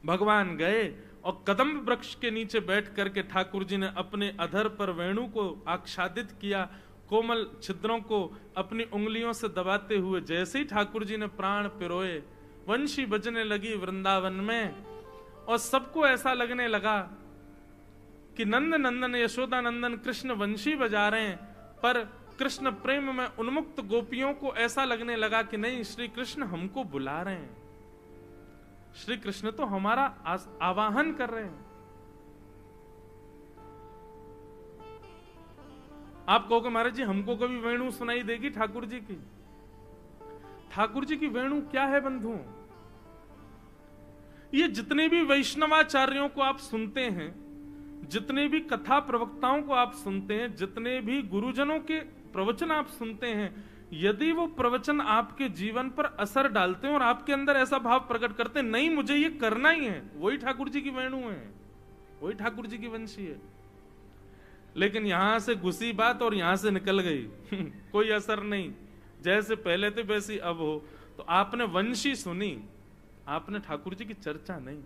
[SPEAKER 1] भगवान गए और कदम्ब वृक्ष के नीचे बैठ करके ठाकुर जी ने अपने अधर पर वेणु को आच्छादित किया, कोमल छिद्रों को अपनी उंगलियों से दबाते हुए। जैसे ही ठाकुर जी ने प्राण पिरोए, वंशी बजने लगी वृंदावन में, और सबको ऐसा लगने लगा कि नंद नंदन यशोदा नंदन कृष्ण वंशी बजा रहे हैं। पर कृष्ण प्रेम में उन्मुक्त गोपियों को ऐसा लगने लगा कि नहीं, श्री कृष्ण हमको बुला रहे हैं, श्री कृष्ण तो हमारा आवाहन कर रहे हैं। आप कहोगे महाराज जी हमको कभी वेणु सुनाई देगी ठाकुर जी की? ठाकुर जी की वेणु क्या है बंधुओं? ये जितने भी वैष्णवाचार्यों को आप सुनते हैं, जितने भी कथा प्रवक्ताओं को आप सुनते हैं, जितने भी गुरुजनों के प्रवचन आप सुनते हैं, यदि वो प्रवचन आपके जीवन पर असर डालते हैं और आपके अंदर ऐसा भाव प्रकट करते हैं, नहीं मुझे ये करना ही है, वही ठाकुर जी की वेणु है, वही ठाकुर जी की वंशी है। लेकिन यहां से घुसी बात और यहां से निकल गई कोई असर नहीं, जैसे पहले थे वैसी अब हो। तो आपने वंशी सुनी, आपने ठाकुर जी की चर्चा नहीं।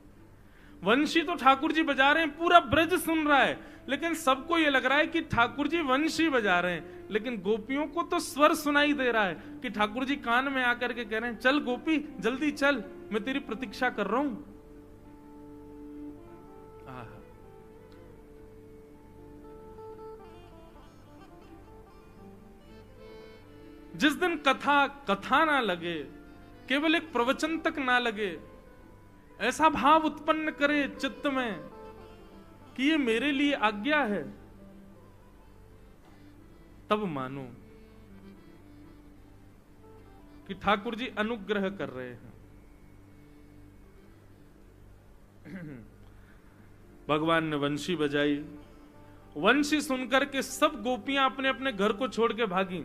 [SPEAKER 1] वंशी तो ठाकुर जी बजा रहे हैं, पूरा ब्रज सुन रहा है, लेकिन सबको ये लग रहा है कि ठाकुर जी वंशी बजा रहे हैं। लेकिन गोपियों को तो स्वर सुनाई दे रहा है कि ठाकुर जी कान में आकर के कह रहे हैं, चल गोपी जल्दी चल, मैं तेरी प्रतीक्षा कर रहा हूं। जिस दिन कथा ना लगे, केवल एक प्रवचन तक ना लगे, ऐसा भाव उत्पन्न करे चित्त में कि ये मेरे लिए आज्ञा है, तब मानो कि ठाकुर जी अनुग्रह कर रहे हैं। भगवान ने वंशी बजाई, वंशी सुनकर के सब गोपियां अपने अपने घर को छोड़ के भागी।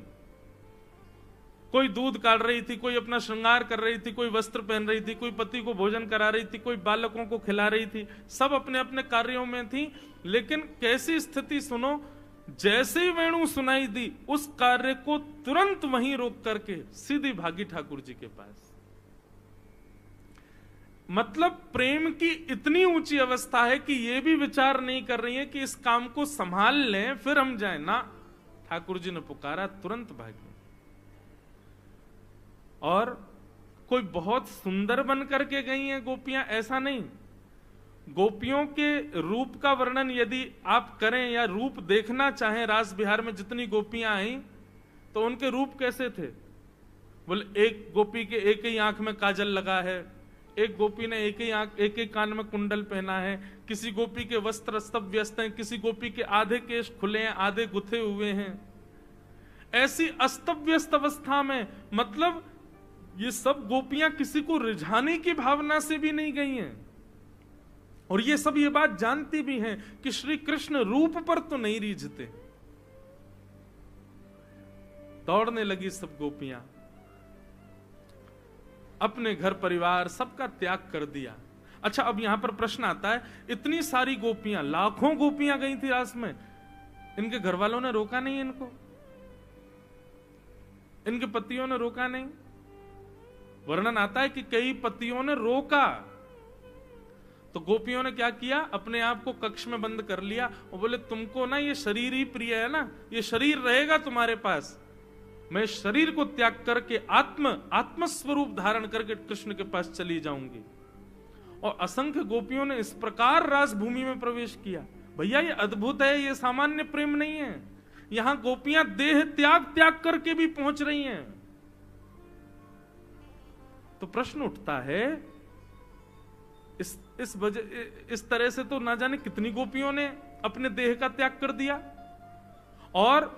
[SPEAKER 1] कोई दूध काट रही थी, कोई अपना श्रृंगार कर रही थी, कोई वस्त्र पहन रही थी, कोई पति को भोजन करा रही थी, कोई बालकों को खिला रही थी, सब अपने अपने कार्यों में थी। लेकिन कैसी स्थिति सुनो, जैसे ही वेणु सुनाई दी, उस कार्य को तुरंत वहीं रोक करके सीधी भागी ठाकुर जी के पास। मतलब प्रेम की इतनी ऊंची अवस्था है कि ये भी विचार नहीं कर रही है कि इस काम को संभाल लें फिर हम जाएं ना। ठाकुर जी ने पुकारा, तुरंत भागी। और कोई बहुत सुंदर बन करके गई हैं गोपियां, ऐसा नहीं। गोपियों के रूप का वर्णन यदि आप करें या रूप देखना चाहें, रास बिहार में जितनी गोपियां आई तो उनके रूप कैसे थे? बोले, एक गोपी के एक ही आंख में काजल लगा है, एक गोपी ने एक ही कान में कुंडल पहना है, किसी गोपी के वस्त्र अस्त व्यस्त हैं, किसी गोपी के आधे केश खुले हैं, आधे गुथे हुए हैं। ऐसी अस्त व्यस्त अवस्था में, मतलब ये सब गोपियां किसी को रिझाने की भावना से भी नहीं गई हैं, और ये सब ये बात जानती भी हैं कि श्री कृष्ण रूप पर तो नहीं रीझते। दौड़ने लगी सब गोपियां, अपने घर परिवार सबका त्याग कर दिया। अच्छा, अब यहां पर प्रश्न आता है, इतनी सारी गोपियां, लाखों गोपियां गई थी रास में, इनके घर वालों ने रोका नहीं इनको? इनके पतियों ने रोका नहीं? वर्णन आता है कि कई पतियों ने रोका, तो गोपियों ने क्या किया, अपने आप को कक्ष में बंद कर लिया और बोले, तुमको ना ये शरीर ही प्रिय है ना, ये शरीर रहेगा तुम्हारे पास, मैं शरीर को त्याग करके आत्म स्वरूप धारण करके कृष्ण के पास चली जाऊंगी। और असंख्य गोपियों ने इस प्रकार रास भूमि में प्रवेश किया। भैया ये अद्भुत है, ये सामान्य प्रेम नहीं है। यहां गोपियां देह त्याग करके भी पहुंच रही हैं। तो प्रश्न उठता है, इस तरह से तो ना जाने कितनी गोपियों ने अपने देह का त्याग कर दिया। और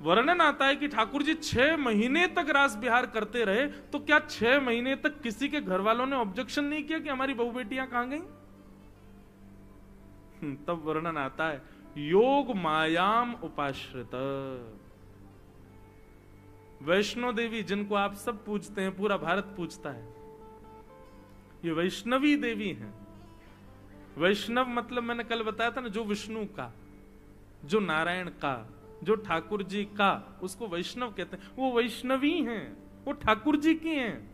[SPEAKER 1] वर्णन आता है कि ठाकुर जी 6 महीने तक रास विहार करते रहे, तो क्या 6 महीने तक किसी के घर वालों ने ऑब्जेक्शन नहीं किया कि हमारी बहू बेटियां कहां गई? तब वर्णन आता है, योग मायाम उपाश्रित। वैष्णो देवी, जिनको आप सब पूजते हैं, पूरा भारत पूजता है, ये वैष्णवी देवी हैं। वैष्णव मतलब मैंने कल बताया था ना, जो विष्णु का, जो नारायण का, जो ठाकुर जी का, उसको वैष्णव कहते हैं। वो वैष्णवी हैं, वो ठाकुर जी की हैं।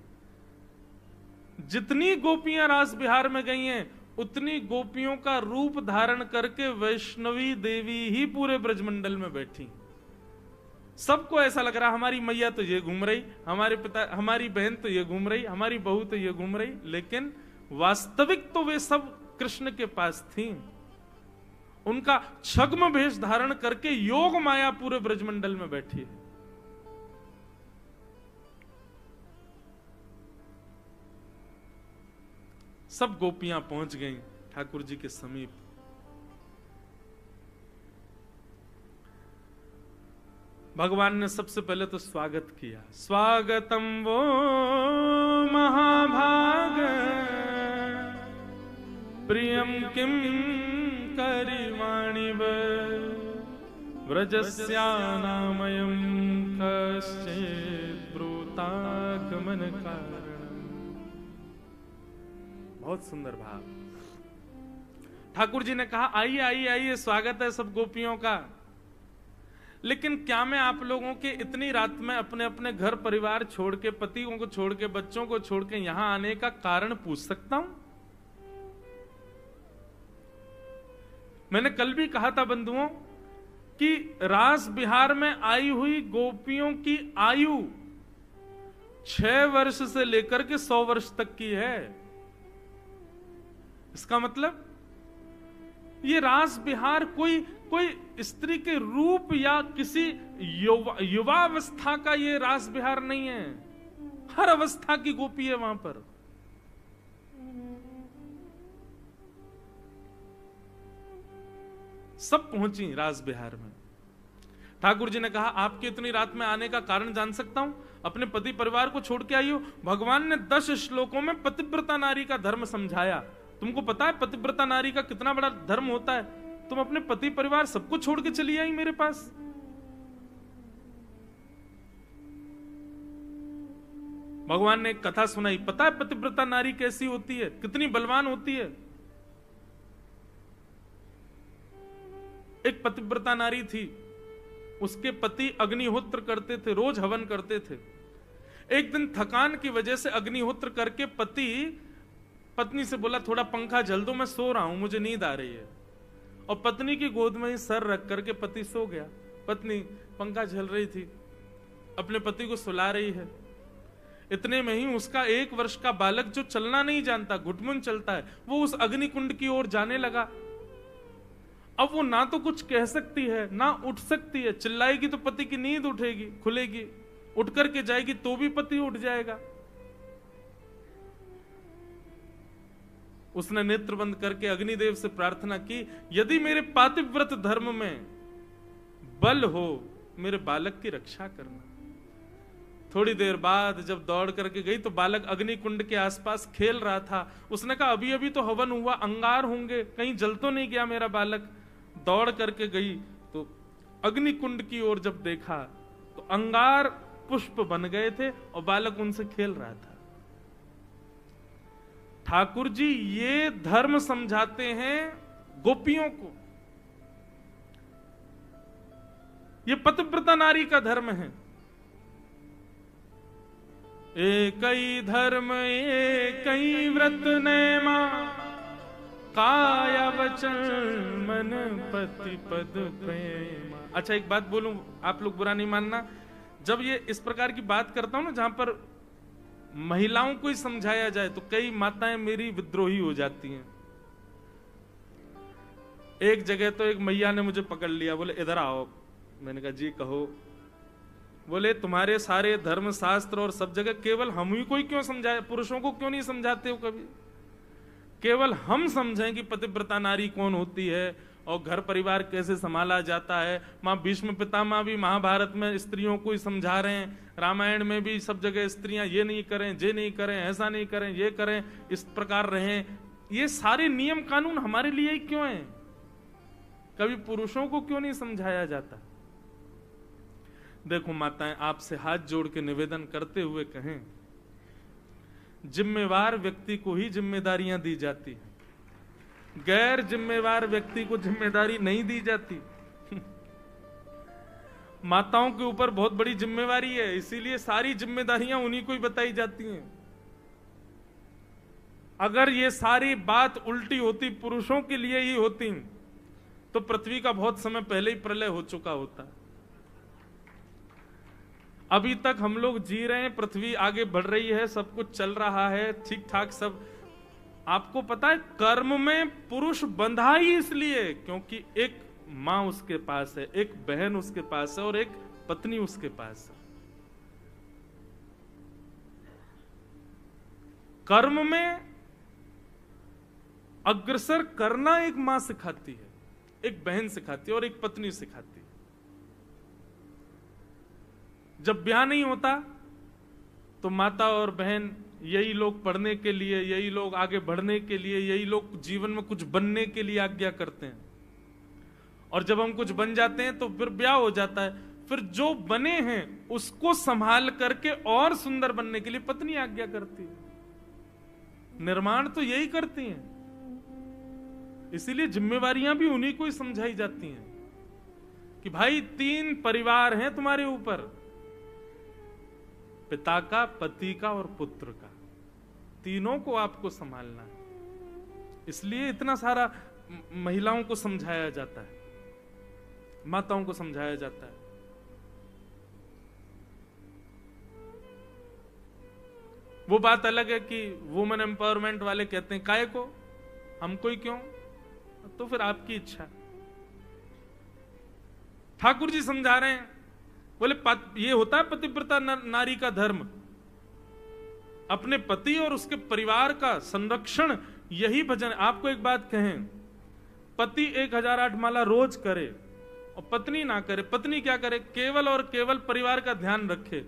[SPEAKER 1] जितनी गोपियां रास बिहार में गई हैं, उतनी गोपियों का रूप धारण करके वैष्णवी देवी ही पूरे ब्रजमंडल में बैठी। सबको ऐसा लग रहा, हमारी मैया तो ये घूम रही, हमारे पिता, हमारी बहन तो ये घूम रही, हमारी बहू तो ये घूम रही, लेकिन वास्तविक तो वे सब कृष्ण के पास थी। उनका छद्म भेष धारण करके योग माया पूरे ब्रजमंडल में बैठी है। सब गोपियां पहुंच गईं ठाकुर जी के समीप। भगवान ने सबसे पहले तो स्वागत किया, स्वागतम वो महाभाग प्रियम किम करिवाणि व्रजस्यानामयं कश्चित् ब्रूतागमन कारणम्। बहुत सुंदर भाव। ठाकुर जी ने कहा आइए आइए आइए, स्वागत है सब गोपियों का। लेकिन क्या मैं आप लोगों के इतनी रात में अपने अपने घर परिवार छोड़ के, पतियों को छोड़ के, बच्चों को छोड़ के यहां आने का कारण पूछ सकता हूं? मैंने कल भी कहा था बंधुओं कि रास बिहार में आई हुई गोपियों की आयु 6 वर्ष से लेकर के 100 वर्ष तक की है। इसका मतलब ये रास बिहार कोई स्त्री के रूप या किसी युवावस्था का ये रास बिहार नहीं है। हर अवस्था की गोपी है वहां पर। सब पहुंची रास बिहार में। ठाकुर जी ने कहा आपकी इतनी रात में आने का कारण जान सकता हूं? अपने पति परिवार को छोड़ के आई हो। भगवान ने 10 श्लोकों में पतिव्रता नारी का धर्म समझाया। तुमको पता है पतिव्रता नारी का कितना बड़ा धर्म होता है? तुम अपने पति परिवार सबको छोड़ के चली आई मेरे पास। भगवान ने एक कथा सुनाई। पता है पतिव्रता नारी कैसी होती है, कितनी बलवान होती है? एक पतिव्रता नारी थी, उसके पति अग्निहोत्र करते थे, रोज हवन करते थे। एक दिन थकान की वजह से अग्निहोत्र करके पति पत्नी से बोला थोड़ा पंखा झल दो, मैं सो रहा हूं, मुझे नींद आ रही है। और पत्नी की गोद में ही सर रख करके पति सो गया। पत्नी पंखा झल रही थी, अपने पति को सुला रही है। इतने में ही उसका 1 वर्ष का बालक जो चलना नहीं जानता, घुटमुन चलता है, वो उस अग्निकुंड की ओर जाने लगा। अब वो ना तो कुछ कह सकती है ना उठ सकती है। चिल्लाएगी तो पति की नींद उठेगी, खुलेगी, उठ करके जाएगी तो भी पति उठ जाएगा। उसने नेत्र बंद करके अग्निदेव से प्रार्थना की, यदि मेरे पातिव्रत धर्म में बल हो, मेरे बालक की रक्षा करना। थोड़ी देर बाद जब दौड़ करके गई तो बालक अग्निकुंड के आसपास खेल रहा था। उसने कहा अभी अभी तो हवन हुआ, अंगार होंगे, कहीं जल तो नहीं गया मेरा बालक। दौड़ करके गई तो अग्निकुंड की ओर जब देखा तो अंगार पुष्प बन गए थे और बालक उनसे खेल रहा था। ठाकुर जी ये धर्म समझाते हैं गोपियों को। ये पतिव्रता नारी का धर्म है। एक ही धर्म एक ही व्रत नेमा, काया वचन मन पति पद प्रेमा। अच्छा एक बात बोलूं, आप लोग बुरा नहीं मानना। जब ये इस प्रकार की बात करता हूं ना, जहां पर महिलाओं को ही समझाया जाए तो कई माताएं मेरी विद्रोही हो जाती हैं। एक जगह तो एक मैया ने मुझे पकड़ लिया, बोले इधर आओ। मैंने कहा जी कहो। बोले तुम्हारे सारे धर्म शास्त्र और सब जगह केवल हम ही को ही क्यों समझाए, पुरुषों को क्यों नहीं समझाते हो कभी? केवल हम समझें कि पतिव्रता नारी कौन होती है और घर परिवार कैसे संभाला जाता है। माँ भीष्म पितामह भी महाभारत में स्त्रियों को ही समझा रहे हैं, रामायण में भी सब जगह स्त्रियां ये नहीं करें, ये नहीं करें, ऐसा नहीं करें, ये करें, इस प्रकार रहें। ये सारे नियम कानून हमारे लिए ही क्यों हैं? कभी पुरुषों को क्यों नहीं समझाया जाता? देखो माताएं, आपसे हाथ जोड़ के निवेदन करते हुए कहें, जिम्मेवार व्यक्ति को ही जिम्मेदारियां दी जाती है, गैर जिम्मेवार व्यक्ति को जिम्मेदारी नहीं दी जाती। माताओं के ऊपर बहुत बड़ी जिम्मेवारी है, इसीलिए सारी जिम्मेदारियां उन्हीं को ही बताई जाती हैं। अगर ये सारी बात उल्टी होती, पुरुषों के लिए ही होती, तो पृथ्वी का बहुत समय पहले ही प्रलय हो चुका होता। अभी तक हम लोग जी रहे हैं, पृथ्वी आगे बढ़ रही है, सब कुछ चल रहा है ठीक ठाक सब। आपको पता है कर्म में पुरुष बंधा ही इसलिए क्योंकि एक मां उसके पास है, एक बहन उसके पास है और एक पत्नी उसके पास है। कर्म में अग्रसर करना एक मां सिखाती है, एक बहन सिखाती है और एक पत्नी सिखाती है। जब ब्याह नहीं होता तो माता और बहन, यही लोग पढ़ने के लिए, यही लोग आगे बढ़ने के लिए, यही लोग जीवन में कुछ बनने के लिए आज्ञा करते हैं। और जब हम कुछ बन जाते हैं तो फिर ब्याह हो जाता है। फिर जो बने हैं उसको संभाल करके और सुंदर बनने के लिए पत्नी आज्ञा करती है। निर्माण तो यही करती हैं, इसीलिए जिम्मेवारियां भी उन्हीं को ही समझाई जाती हैं कि भाई 3 परिवार हैं तुम्हारे ऊपर, पिता का, पति का और पुत्र का, तीनों को आपको संभालना है। इसलिए इतना सारा महिलाओं को समझाया जाता है, माताओं को समझाया जाता है। वो बात अलग है कि वुमेन एम्पावरमेंट वाले कहते हैं काहे को, हमको ही क्यों, तो फिर आपकी इच्छा। ठाकुर जी समझा रहे हैं, बोले ये होता है पतिव्रता नारी का धर्म, अपने पति और उसके परिवार का संरक्षण, यही भजन। आपको एक बात कहें, पति 1008 माला रोज करे और पत्नी ना करे, पत्नी क्या करे, केवल और केवल परिवार का ध्यान रखे,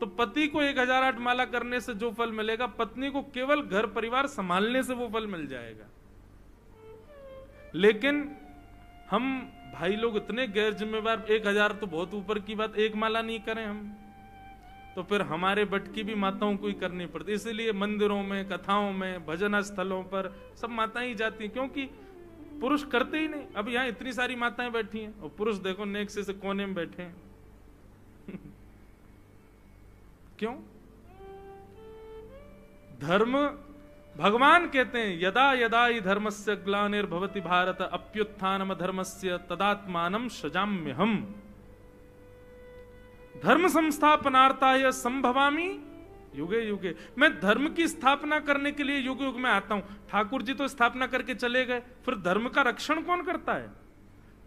[SPEAKER 1] तो पति को 1008 माला करने से जो फल मिलेगा, पत्नी को केवल घर परिवार संभालने से वो फल मिल जाएगा। लेकिन हम भाई लोग इतने गैर जिम्मेवार, 1000 तो बहुत ऊपर की बात, 1 माला नहीं करें हम, तो फिर हमारे बटकी भी माताओं को ही करनी पड़ती। इसलिए मंदिरों में, कथाओं में, भजन स्थलों पर सब माताएं ही जाती हैं, क्योंकि पुरुष करते ही नहीं। अब यहां इतनी सारी माताएं बैठी हैं और पुरुष देखो नेक से कोने में बैठे हैं। क्यों? धर्म, भगवान कहते हैं यदा यदा ही धर्मस्य ग्लानिर्भवति भारत अप्युत्थानम धर्मस्य तदात्मानं सृजाम्यहम्। धर्म संस्थापनार्थाय संभवामि युगे युगे। मैं धर्म की स्थापना करने के लिए युग युग में आता हूं। ठाकुर जी तो स्थापना करके चले गए, फिर धर्म का रक्षण कौन करता है?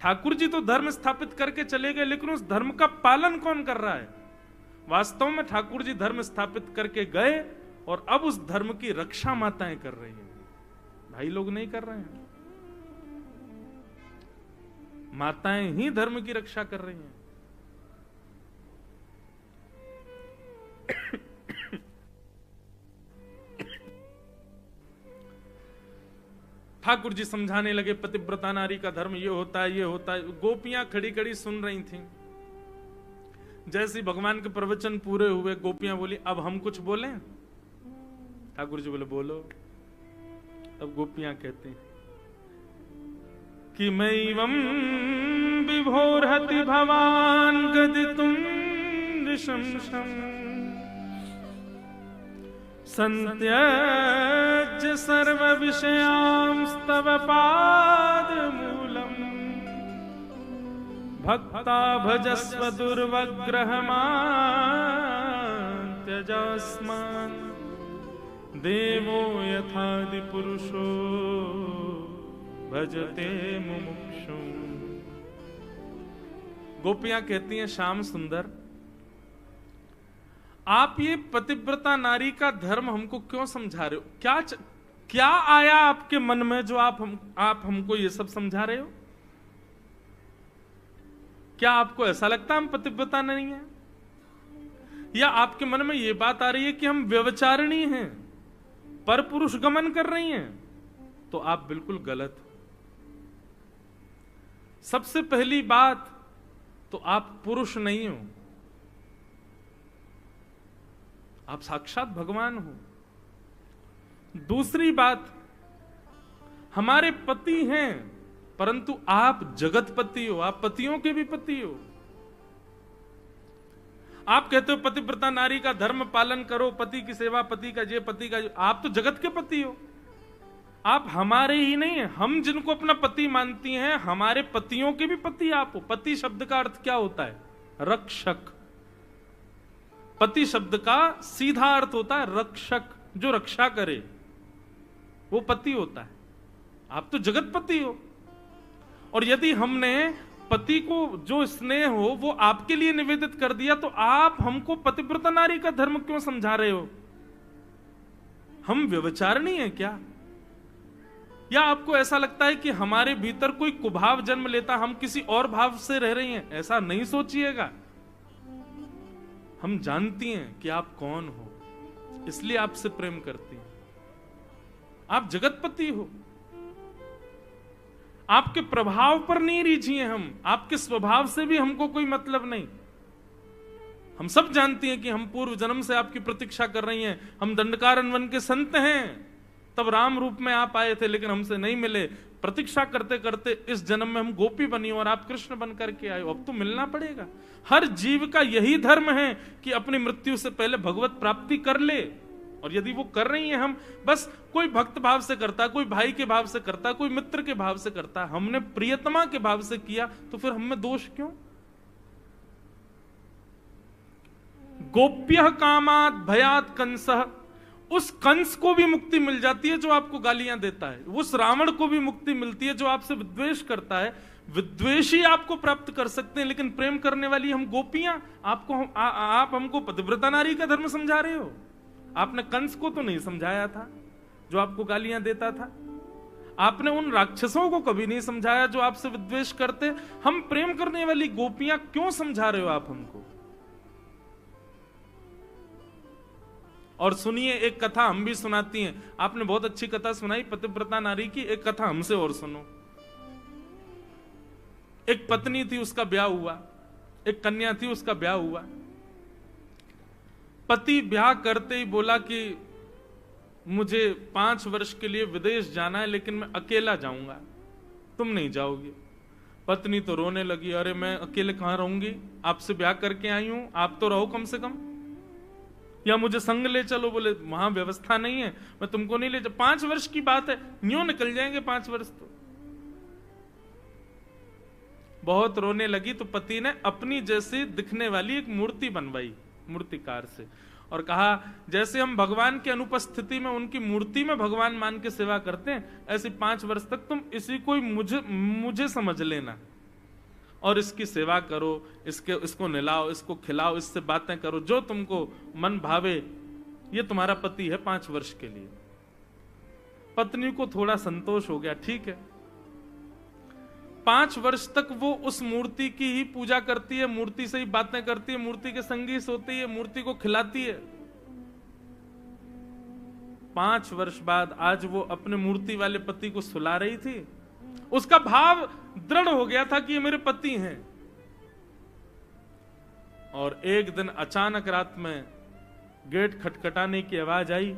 [SPEAKER 1] ठाकुर जी तो धर्म स्थापित करके चले गए, लेकिन उस धर्म का पालन कौन कर रहा है? वास्तव में ठाकुर जी धर्म स्थापित करके गए और अब उस धर्म की रक्षा माताएं कर रही हैं, भाई लोग नहीं कर रहे हैं। माताएं ही धर्म की रक्षा कर रही हैं। ठाकुर जी समझाने लगे पतिव्रता नारी का धर्म ये होता है, ये होता है। गोपियां खड़ी खड़ी सुन रही थीं। जैसे भगवान के प्रवचन पूरे हुए, गोपियां बोली अब हम कुछ बोलें? ठाकुर जी बोले बोलो। तब गोपियां कहती कि मैवं विभोरहति भवान गदितुं नृशंसम् संत्यज्य सर्व विषयांस्तव पादमूलम् भक्ता भजस्व दुर्वग्रहमान् त्यजस्मान् देवो यथादि पुरुषो भजते मुमुक्षुं। गोपियां कहती हैं श्याम सुंदर, आप ये पतिव्रता नारी का धर्म हमको क्यों समझा रहे हो? क्या आया आपके मन में जो आप हमको ये सब समझा रहे हो? क्या आपको ऐसा लगता है हम पतिव्रता नहीं है? या आपके मन में ये बात आ रही है कि हम व्यभिचारिणी हैं, पर पुरुष गमन कर रही हैं? तो आप बिल्कुल गलत हो। सबसे पहली बात तो आप पुरुष नहीं हो, आप साक्षात भगवान हो। दूसरी बात, हमारे पति हैं, परंतु आप जगतपति हो, आप पतियों के भी पति हो। आप कहते हो पतिव्रता नारी का धर्म पालन करो, पति की सेवा, पति का ये, पति का ये। आप तो जगत के पति हो। आप हमारे ही नहीं है, हम जिनको अपना पति मानती हैं, हमारे पतियों के भी पति आप हो। पति शब्द का अर्थ क्या होता है? रक्षक। पति शब्द का सीधा अर्थ होता है रक्षक, जो रक्षा करे, वो पति होता है। आप तो जगतपति हो। और यदि हमने पति को जो स्नेह हो वो आपके लिए निवेदित कर दिया, तो आप हमको पतिव्रता नारी का धर्म क्यों समझा रहे हो? हम व्यभिचारिणी हैं क्या? या आपको ऐसा लगता है कि हमारे भीतर कोई कुभाव जन्म लेता, हम किसी और भाव से रह रही हैं? ऐसा नहीं सोचिएगा। हम जानती हैं कि आप कौन हो, इसलिए आपसे प्रेम करती हैं। आप जगतपति हो। आपके प्रभाव पर नहीं रीझी हैं हम, आपके स्वभाव से भी हमको कोई मतलब नहीं। हम सब जानती हैं कि हम पूर्व जन्म से आपकी प्रतीक्षा कर रही हैं। हम दंडकारण्य वन के संत हैं, तब राम रूप में आप आए थे लेकिन हमसे नहीं मिले। प्रतीक्षा करते करते इस जन्म में हम गोपी बनी और आप कृष्ण बन करके आए हो, अब तो मिलना पड़ेगा। हर जीव का यही धर्म है कि अपनी मृत्यु से पहले भगवत प्राप्ति कर ले। और यदि वो कर रही हैं, हम बस कोई भक्त भाव से करता, कोई भाई के भाव से करता, कोई मित्र के भाव से करता, हमने प्रियतमा के भाव से किया, तो फिर हमें दोष क्यों? गोप्य कामात भयात कंसः, उस कंस को भी मुक्ति मिल जाती है जो आपको गालियां देता है, उस रावण को भी मुक्ति मिलती है जो आपसे विद्वेष करता है। विद्वेषी आपको प्राप्त कर सकते हैं, लेकिन प्रेम करने वाली हम गोपियां, आप हमको पतिव्रता नारी का धर्म समझा रहे हो। आपने कंस को तो नहीं समझाया था जो आपको गालियां देता था। आपने उन राक्षसों को कभी नहीं समझाया जो आपसे विद्वेष करते। हम प्रेम करने वाली गोपियां क्यों समझा रहे हो आप हमको? और सुनिए, एक कथा हम भी सुनाती हैं। आपने बहुत अच्छी कथा सुनाई पतिव्रता नारी की, एक कथा हमसे और सुनो। एक पत्नी थी, उसका ब्याह हुआ, एक कन्या थी, उसका ब्याह हुआ। पति ब्याह करते ही बोला कि मुझे 5 वर्ष के लिए विदेश जाना है, लेकिन मैं अकेला जाऊंगा, तुम नहीं जाओगी। पत्नी तो रोने लगी, अरे मैं अकेले कहां रहूंगी, आपसे ब्याह करके आई हूं, आप तो रहो कम से कम, या मुझे संग ले चलो। बोले वहां व्यवस्था नहीं है, मैं तुमको नहीं ले जा, 5 वर्ष की बात है, यूं निकल जाएंगे 5 वर्ष तो। बहुत रोने लगी तो पति ने अपनी जैसी दिखने वाली एक मूर्ति बनवाई मूर्तिकार से, और कहा जैसे हम भगवान की अनुपस्थिति में उनकी मूर्ति में भगवान मान के सेवा करते हैं, ऐसे 5 वर्ष तक तुम इसी को मुझे समझ लेना, और इसकी सेवा करो, इसको नहलाओ, इसको खिलाओ, इससे बातें करो, जो तुमको मन भावे। ये तुम्हारा पति है 5 वर्ष के लिए। पत्नी को थोड़ा संतोष हो गया, ठीक है। 5 वर्ष तक वो उस मूर्ति की ही पूजा करती है, मूर्ति से ही बातें करती है, मूर्ति के संगी सोती है, मूर्ति को खिलाती है। 5 वर्ष बाद आज वो अपने मूर्ति वाले पति को सुला रही थी। उसका भाव दृढ़ हो गया था कि ये मेरे पति हैं। और एक दिन अचानक रात में गेट खटखटाने की आवाज आई।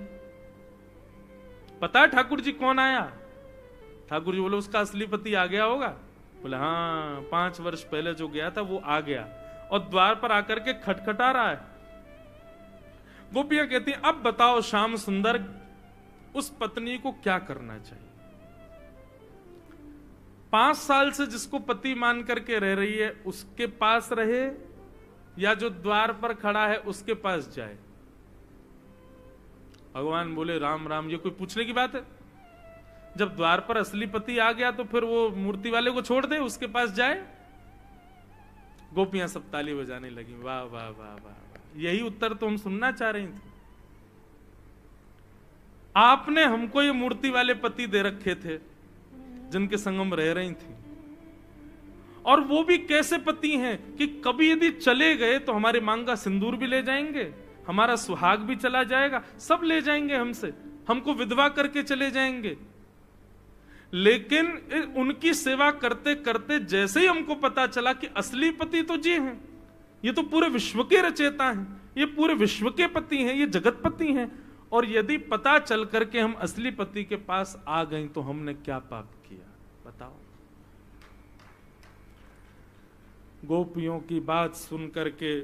[SPEAKER 1] पता है ठाकुर जी कौन आया? ठाकुर जी बोले उसका असली पति आ गया होगा। बोले हाँ, 5 वर्ष पहले जो गया था वो आ गया, और द्वार पर आकर के खटखटा रहा है। गोपियां कहती हैं अब बताओ श्याम सुंदर, उस पत्नी को क्या करना चाहिए? 5 साल से जिसको पति मान करके रह रही है उसके पास रहे, या जो द्वार पर खड़ा है उसके पास जाए? भगवान बोले राम राम, ये कोई पूछने की बात है? जब द्वार पर असली पति आ गया तो फिर वो मूर्ति वाले को छोड़ दे, उसके पास जाए। गोपियां सब ताली बजाने लगी, वाह वाह वाह वाह वाह, यही उत्तर तो हम सुनना चाह रही थी। आपने हमको ये मूर्ति वाले पति दे रखे थे जिनके संग हम रह रही थी, और वो भी कैसे पति हैं कि कभी यदि चले गए तो हमारे मांग का सिंदूर भी ले जाएंगे, हमारा सुहाग भी चला जाएगा, सब ले जाएंगे हमसे, हमको विधवा करके चले जाएंगे। लेकिन उनकी सेवा करते करते जैसे ही हमको पता चला कि असली पति तो जी हैं, ये तो पूरे विश्व के रचयिता हैं, ये पूरे विश्व के पति हैं, ये जगतपति हैं, और यदि पता चल करके हम असली पति के पास आ गए तो हमने क्या पाप किया बताओ? गोपियों की बात सुन करके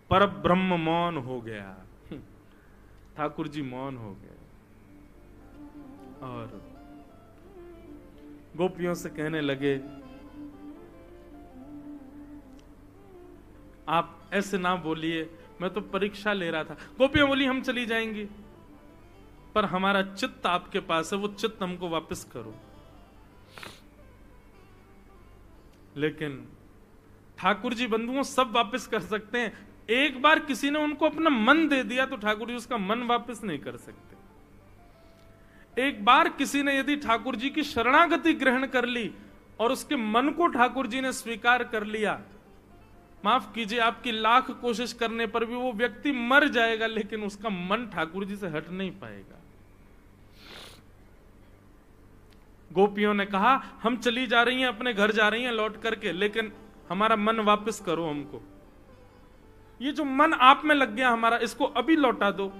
[SPEAKER 1] परब्रह्म मौन हो गया, ठाकुर जी मौन हो गए, और गोपियों से कहने लगे आप ऐसे ना बोलिए, मैं तो परीक्षा ले रहा था। गोपियां बोली हम चली जाएंगी, पर हमारा चित्त आपके पास है, वो चित्त हमको वापस करो। लेकिन ठाकुर जी बंधुओं सब वापस कर सकते हैं, एक बार किसी ने उनको अपना मन दे दिया तो ठाकुर जी उसका मन वापस नहीं कर सकते। एक बार किसी ने यदि ठाकुर जी की शरणागति ग्रहण कर ली और उसके मन को ठाकुर जी ने स्वीकार कर लिया, माफ कीजिए आपकी लाख कोशिश करने पर भी वो व्यक्ति मर जाएगा, लेकिन उसका मन ठाकुर जी से हट नहीं पाएगा। गोपियों ने कहा हम चली जा रही हैं, अपने घर जा रही हैं लौट करके, लेकिन हमारा मन वापस करो हमको, ये जो मन आप में लग गया हमारा, इसको अभी लौटा दो।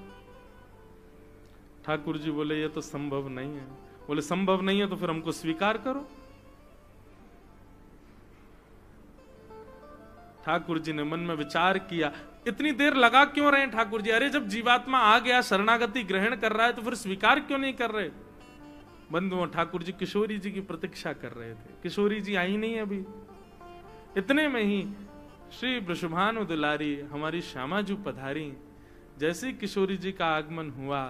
[SPEAKER 1] ठाकुर जी बोले ये तो संभव नहीं है। बोले संभव नहीं है तो फिर हमको स्वीकार करो। ठाकुर जी ने मन में विचार किया। इतनी देर लगा क्यों रहे ठाकुर जी? अरे जब जीवात्मा आ गया, शरणागति ग्रहण कर रहा है, तो फिर स्वीकार क्यों नहीं कर रहे? बंधुओं, ठाकुर जी किशोरी जी की प्रतीक्षा कर रहे थे। किशोरी जी आई नहीं अभी। इतने में ही श्री वृषभानु दुलारी हमारी श्यामाजू पधारी। जैसे ही किशोरी जी का आगमन हुआ,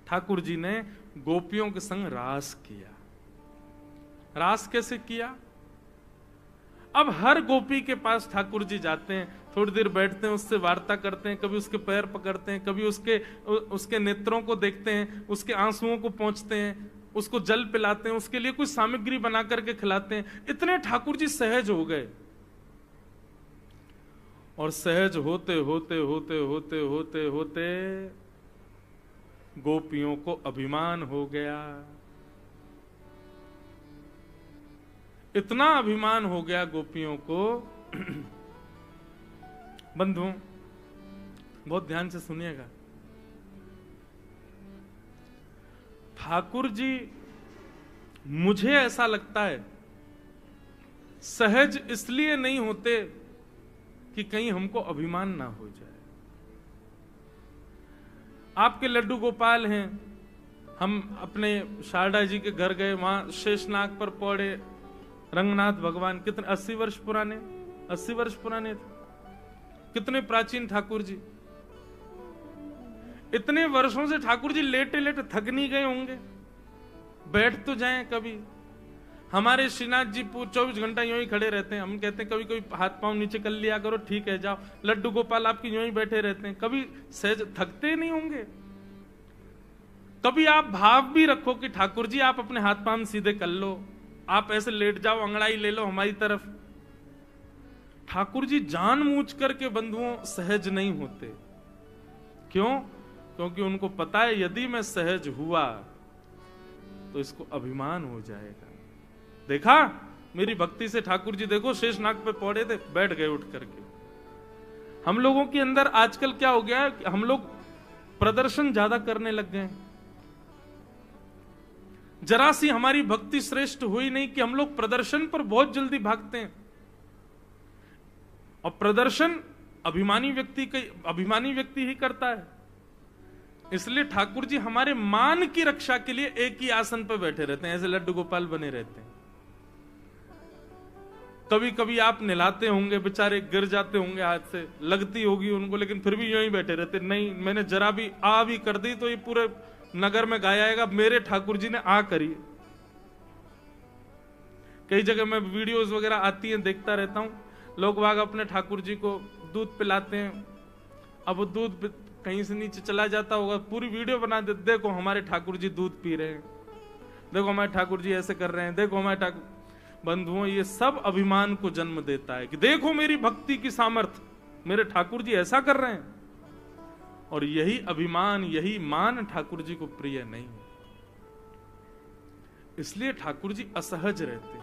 [SPEAKER 1] ठाकुर जी ने गोपियों के संग रास किया। रास कैसे किया? अब हर गोपी के पास ठाकुर जी जाते हैं, थोड़ी देर बैठते हैं, उससे वार्ता करते हैं, कभी उसके पैर पकड़ते हैं, कभी उसके नेत्रों को देखते हैं, उसके आंसुओं को पोंछते हैं, उसको जल पिलाते हैं, उसके लिए कुछ सामग्री बना करके खिलाते हैं। इतने ठाकुर जी सहज हो गए। और सहज होते होते होते होते होते होते गोपियों को अभिमान हो गया। इतना अभिमान हो गया गोपियों को। बंधुओं, बहुत ध्यान से सुनिएगा। ठाकुर जी, मुझे ऐसा लगता है, सहज इसलिए नहीं होते कि कहीं हमको अभिमान ना हो जाए। आपके लड्डू गोपाल हैं, हम अपने शारदा जी के घर गए, वहां शेषनाग पर पौड़े रंगनाथ भगवान, कितने 80 वर्ष पुराने, 80 वर्ष पुराने थे। कितने प्राचीन ठाकुर जी। इतने वर्षों से ठाकुर जी लेटे लेटे थक नहीं गए होंगे? बैठ तो जाएं कभी। हमारे श्रीनाथ जी 24 घंटा यूं ही खड़े रहते हैं। हम कहते हैं कभी कभी हाथ पांव नीचे कर लिया करो, ठीक है जाओ। लड्डू गोपाल आपकी यूं ही बैठे रहते हैं, कभी सहज थकते नहीं होंगे? कभी आप भाव भी रखो कि ठाकुर जी आप अपने हाथ पांव सीधे कर लो, आप ऐसे लेट जाओ, अंगड़ाई ले लो हमारी तरफ। ठाकुर जी जानबूझ करके बंधुओं सहज नहीं होते। क्यों? क्योंकि उनको पता है यदि मैं सहज हुआ तो इसको अभिमान हो जाएगा। देखा मेरी भक्ति से ठाकुर जी, देखो शेषनाग पे पौड़े थे, बैठ गए उठ करके। हम लोगों के अंदर आजकल क्या हो गया है कि हम लोग प्रदर्शन ज्यादा करने लग गए। जरा सी हमारी भक्ति श्रेष्ठ हुई नहीं कि हम लोग प्रदर्शन पर बहुत जल्दी भागते हैं। और प्रदर्शन अभिमानी व्यक्ति ही करता है। इसलिए ठाकुर जी हमारे मान की रक्षा के लिए एक ही आसन पर बैठे रहते हैं, ऐसे लड्डू गोपाल बने रहते हैं। कभी कभी आप नहलाते होंगे, बेचारे गिर जाते होंगे, हाथ से लगती होगी उनको, लेकिन फिर भी यूं ही बैठे रहते। नहीं, मैंने जरा भी आ भी कर दी तो ये पूरे नगर में गाया आएगा, मेरे ठाकुर जी ने आ करी। कई जगह मैं वीडियोस वगैरह आती हैं, देखता रहता हूं, लोग वाग अपने ठाकुर जी को दूध पिलाते हैं। अब वो दूध कहीं से नीचे चला जाता होगा, पूरी वीडियो बना दे, देखो हमारे ठाकुर जी दूध पी रहे हैं, देखो हमारे ठाकुर जी ऐसे कर रहे हैं, देखो हमारे ठाकुर। बंधुओं, ये सब अभिमान को जन्म देता है कि देखो मेरी भक्ति की सामर्थ्य, मेरे ठाकुर जी ऐसा कर रहे हैं। और यही अभिमान, यही मान ठाकुर जी को प्रिय नहीं। इसलिए ठाकुर जी असहज रहते हैं।